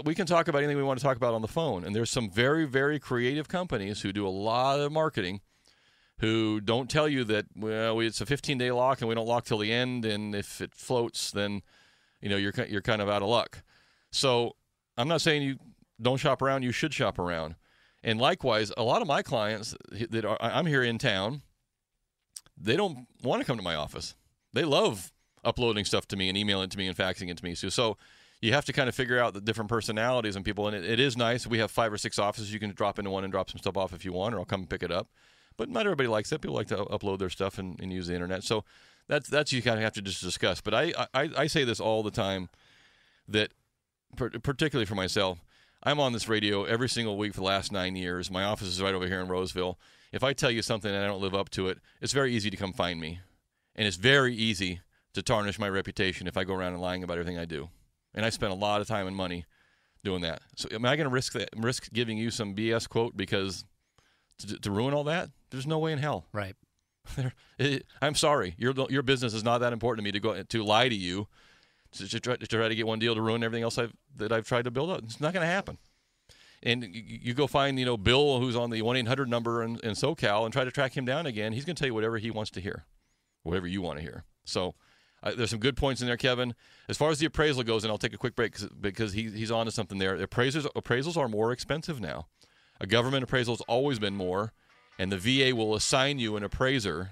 we can talk about anything we want to talk about on the phone. And there's some very, very creative companies who do a lot of marketing who don't tell you that, well, it's a 15-day lock and we don't lock till the end, and if it floats, then, you know, you're kind of out of luck. So I'm not saying you don't shop around. You should shop around. And likewise, a lot of my clients that I'm here in town, they don't want to come to my office. They love uploading stuff to me and emailing it to me and faxing it to me. So you have to kind of figure out the different personalities and people. And it is nice. We have 5 or 6 offices. You can drop into one and drop some stuff off if you want, or I'll come and pick it up. But not everybody likes that. People like to upload their stuff and use the internet. So that's you kind of have to just discuss. But I say this all the time, that particularly for myself, I'm on this radio every single week for the last 9 years. My office is right over here in Roseville. If I tell you something and I don't live up to it, it's very easy to come find me. And it's very easy to tarnish my reputation if I go around and lying about everything I do. And I spend a lot of time and money doing that. So am I going to risk giving you some BS quote because to ruin all that? There's no way in hell. Right. I'm sorry. Your business is not that important to me to lie to you to try to get one deal to ruin everything else that I've tried to build up. It's not going to happen. And you go find, you know, Bill, who's on the 1-800 number in SoCal, and try to track him down again. He's going to tell you whatever he wants to hear, whatever you want to hear. So there's some good points in there, Kevin. As far as the appraisal goes, and I'll take a quick break because he's on to something there. Appraisals are more expensive now. A government appraisal has always been more, and the VA will assign you an appraiser,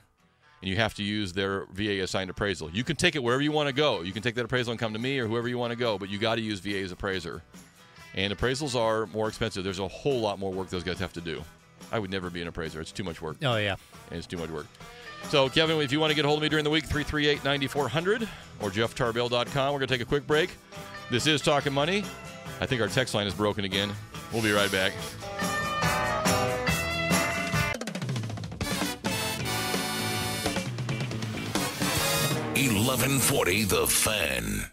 and you have to use their VA-assigned appraisal. You can take it wherever you want to go. You can take that appraisal and come to me or whoever you want to go, but you got to use VA's appraiser. And appraisals are more expensive. There's a whole lot more work those guys have to do. I would never be an appraiser. It's too much work. Oh, yeah. And it's too much work. So, Kevin, if you want to get a hold of me during the week, 338-9400 or JeffTarbell.com. We're going to take a quick break. This is Talkin Money. I think our text line is broken again. We'll be right back. .1140 The Fan.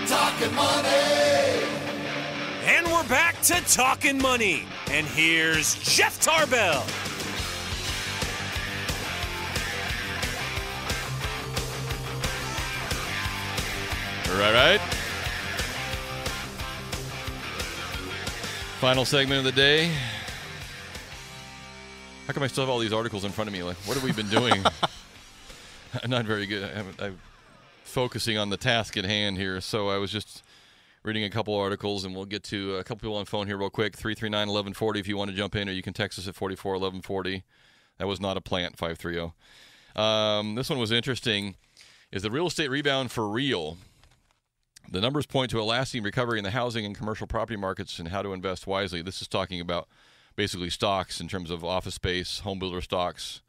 Talkin Money. And we're back to Talkin Money. And here's Jeff Tarbell. Right. Final segment of the day. How come I still have all these articles in front of me? Like, what have we been doing? I'm not very good. I'm focusing on the task at hand here. So I was just reading a couple articles, and we'll get to a couple people on phone here real quick. 339-1140 if you want to jump in, or you can text us at 44-1140. That was not a plant, 530. This one was interesting. Is the real estate rebound for real? The numbers point to a lasting recovery in the housing and commercial property markets and how to invest wisely. This is talking about basically stocks in terms of office space, home builder stocks,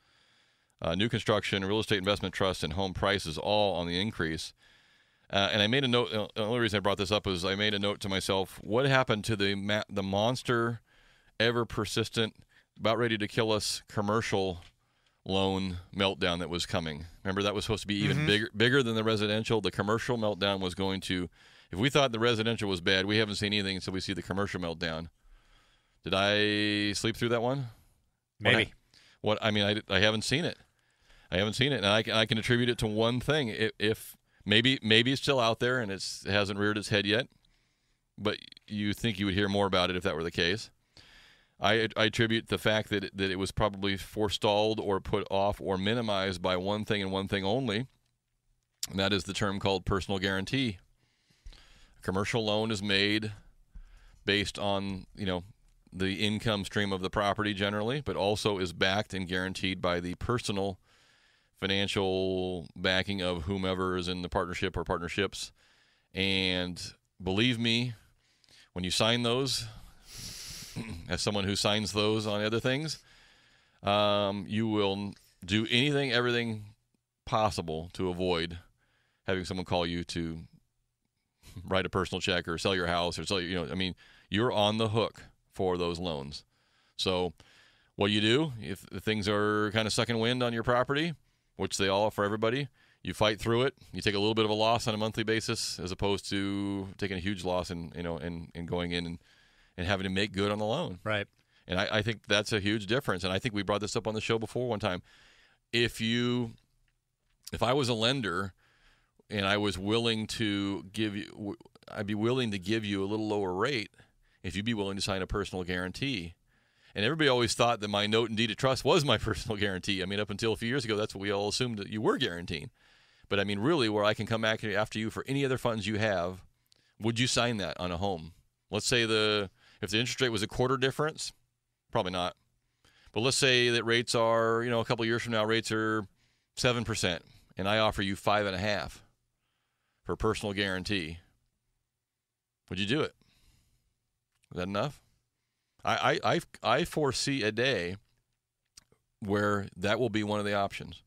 new construction, real estate investment trusts, and home prices all on the increase. And I made a note. The only reason I brought this up is I made a note to myself, what happened to the monster, ever persistent, about ready to kill us commercial loan meltdown that was coming? Remember, that was supposed to be even bigger than the residential. The commercial meltdown was going to, if we thought the residential was bad, we haven't seen anything until we see the commercial meltdown. Did I sleep through that one? Maybe. I haven't seen it. And I can attribute it to one thing. If maybe it's still out there and it hasn't reared its head yet, but you think you would hear more about it if that were the case. I attribute the fact that it was probably forestalled or put off or minimized by one thing and one thing only, and that is the term called personal guarantee. A commercial loan is made based on, the income stream of the property generally, but also is backed and guaranteed by the personal financial backing of whomever is in the partnership or partnerships. And believe me, when you sign those, as someone who signs those on other things, you will do everything possible to avoid having someone call you to write a personal check or sell your house or sell you're on the hook for those loans. So what you do, if things are kind of sucking wind on your property, which they all are for everybody, you fight through it. You take a little bit of a loss on a monthly basis as opposed to taking a huge loss and going in and having to make good on the loan. Right. And I think that's a huge difference. And I think we brought this up on the show before one time. If I was a lender and I was willing to I'd be willing to give you a little lower rate if you'd be willing to sign a personal guarantee. And everybody always thought that my note and deed of trust was my personal guarantee. I mean, up until a few years ago, that's what we all assumed that you were guaranteeing. But I mean, really, where I can come back after you for any other funds you have, would you sign that on a home? Let's say if the interest rate was a quarter difference, probably not. But let's say that rates are, a couple of years from now, rates are 7%, and I offer you 5.5% for personal guarantee. Would you do it? Is that enough? I foresee a day where that will be one of the options.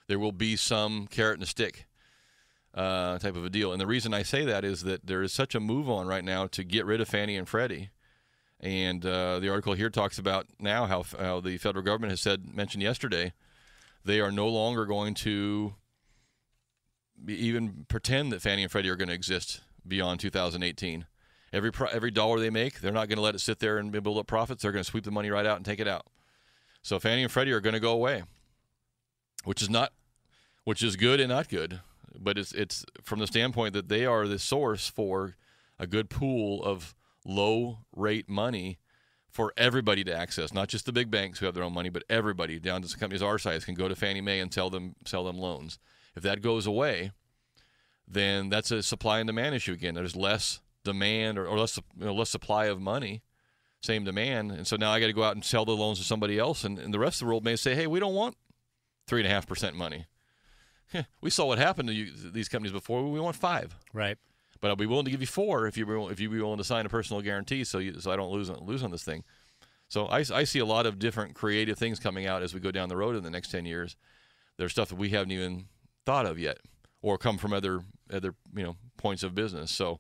There will be some carrot and a stick type of a deal. And the reason I say that is that there is such a move on right now to get rid of Fannie and Freddie. And the article here talks about now how the federal government has mentioned yesterday, they are no longer going to even pretend that Fannie and Freddie are going to exist beyond 2018. Every dollar they make, they're not going to let it sit there and build up profits. They're going to sweep the money right out and take it out. So Fannie and Freddie are going to go away, which is good and not good. But it's from the standpoint that they are the source for a good pool of low rate money for everybody to access, not just the big banks who have their own money, but everybody down to companies our size can go to Fannie Mae and sell them loans. If that goes away, then that's a supply and demand issue again. There's less demand or less supply of money, same demand, and so now I got to go out and sell the loans to somebody else, and the rest of the world may say, hey, we don't want 3.5% money. We saw what happened to these companies before. We want 5%. Right. But I'll be willing to give you 4% if you're willing to sign a personal guarantee, so I don't lose on this thing. So I see a lot of different creative things coming out as we go down the road in the next 10 years. There's stuff that we haven't even thought of yet, or come from other points of business. So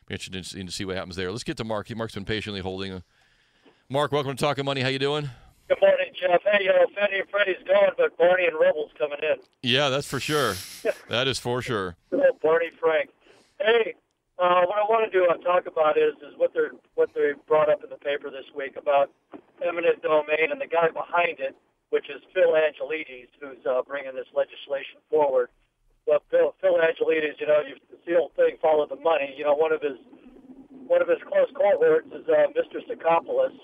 be interested to see what happens there. Let's get to Mark. Mark's been patiently holding. Mark, welcome to Talkin Money. How you doing? Good morning, Jeff. Hey, Fannie and Freddie's gone, but Barney and Rebel's coming in. Yeah, that's for sure. That is for sure. Good old Barney Frank. Hey, what I want to do talk about is what they brought up in the paper this week about eminent domain, and the guy behind it, which is Phil Angelides, who's bringing this legislation forward. But Phil Angelides, it's the old thing, follow the money. One of his close cohorts is Mr. Sikopoulos.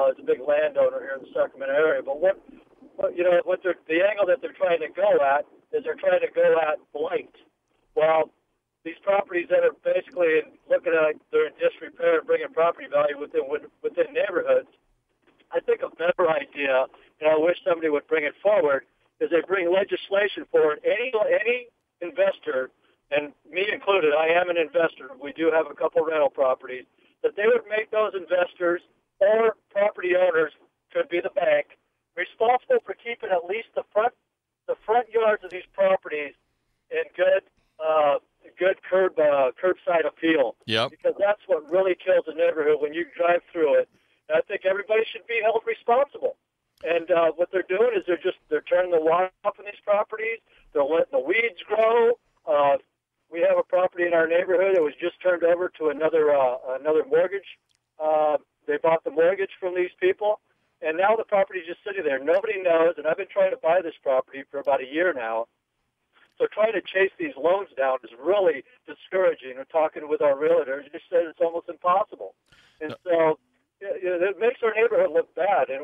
Is a big landowner here in the Sacramento area. But the angle that they're trying to go at is they're trying to go at blight. Well, these properties that are basically looking at they're in disrepair and bringing property value within neighborhoods. I think a better idea, and I wish somebody would bring it forward, is they bring legislation forward. Any investor, and me included, I am an investor. We do have a couple rental properties. That they would make those investors or property owners, could be the bank, responsible for keeping at least the front yards of these properties in good curbside appeal. Yep. Because that's what really kills a neighborhood when you drive through it. And I think everybody should be held responsible. And what they're doing is they're turning the water off in these properties. They're letting the weeds grow. We have a property in our neighborhood that was just turned over to another mortgage. They bought the mortgage from these people, and now the property is just sitting there. Nobody knows, and I've been trying to buy this property for about a year now. So trying to chase these loans down is really discouraging. We're talking with our realtors. They said it's almost impossible. And so it makes our neighborhood look bad. And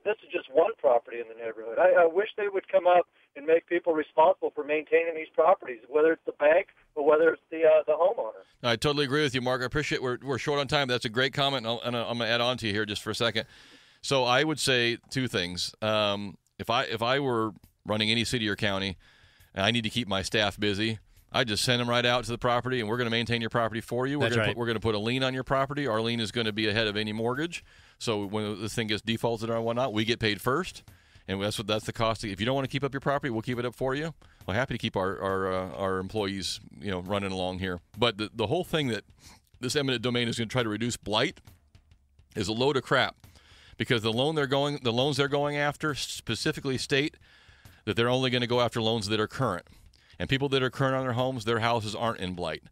this is just one property in the neighborhood. I wish they would come up and make people responsible for maintaining these properties, whether it's the bank or whether it's the homeowner. I totally agree with you, Mark. I appreciate we're short on time. That's a great comment, and I'm going to add on to you here just for a second. So I would say two things. If I were running any city or county, and I need to keep my staff busy, I just send them right out to the property, and we're going to maintain your property for you. We're going to put a lien on your property. Our lien is going to be ahead of any mortgage. So when this thing gets defaulted or whatnot, we get paid first, and that's the cost. If you don't want to keep up your property, we'll keep it up for you. We're happy to keep our employees running along here. But the whole thing that this eminent domain is going to try to reduce blight is a load of crap, because the loans they're going after specifically state that they're only going to go after loans that are current. And people that are current on their homes, their houses aren't in blight.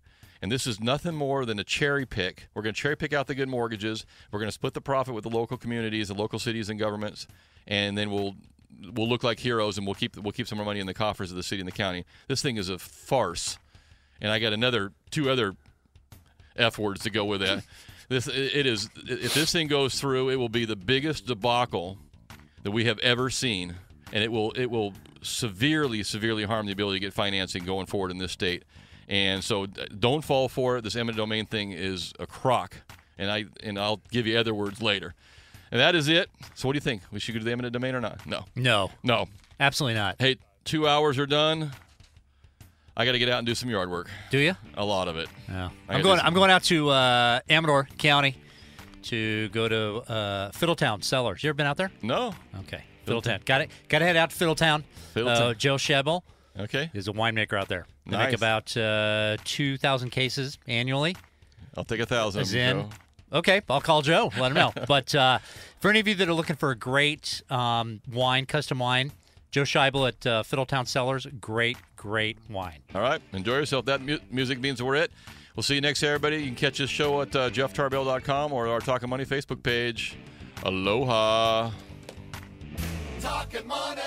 And this is nothing more than a cherry pick. We're going to cherry pick out the good mortgages. We're going to split the profit with the local communities, the local cities and governments, and then we'll look like heroes, and we'll keep some more money in the coffers of the city and the county. This thing is a farce. And I got two other F words to go with that. If this thing goes through, it will be the biggest debacle that we have ever seen, and it will severely harm the ability to get financing going forward in this state. And so don't fall for it. This eminent domain thing is a crock, and I'll give you other words later. And that is it. So what do you think? We should go to the eminent domain or not? No, absolutely not. Hey, 2 hours are done. I got to get out and do some yard work. Do you? A lot of it. Yeah. I'm going out to Amador County to go to Fiddletown Cellars. You ever been out there? No. Okay. Fiddletown. Got to head out to Fiddletown. Joe Shebel. Okay. Is a winemaker out there. They Nice. make about 2,000 cases annually. I'll take 1,000. Joe. Okay, I'll call Joe. Let him know. But for any of you that are looking for a great wine, custom wine, Joe Scheibel at Fiddletown Cellars, great wine. All right, enjoy yourself. That music means we're it. We'll see you next, everybody. You can catch this show at JeffTarbell.com or our Talkin Money Facebook page. Aloha. Talkin Money.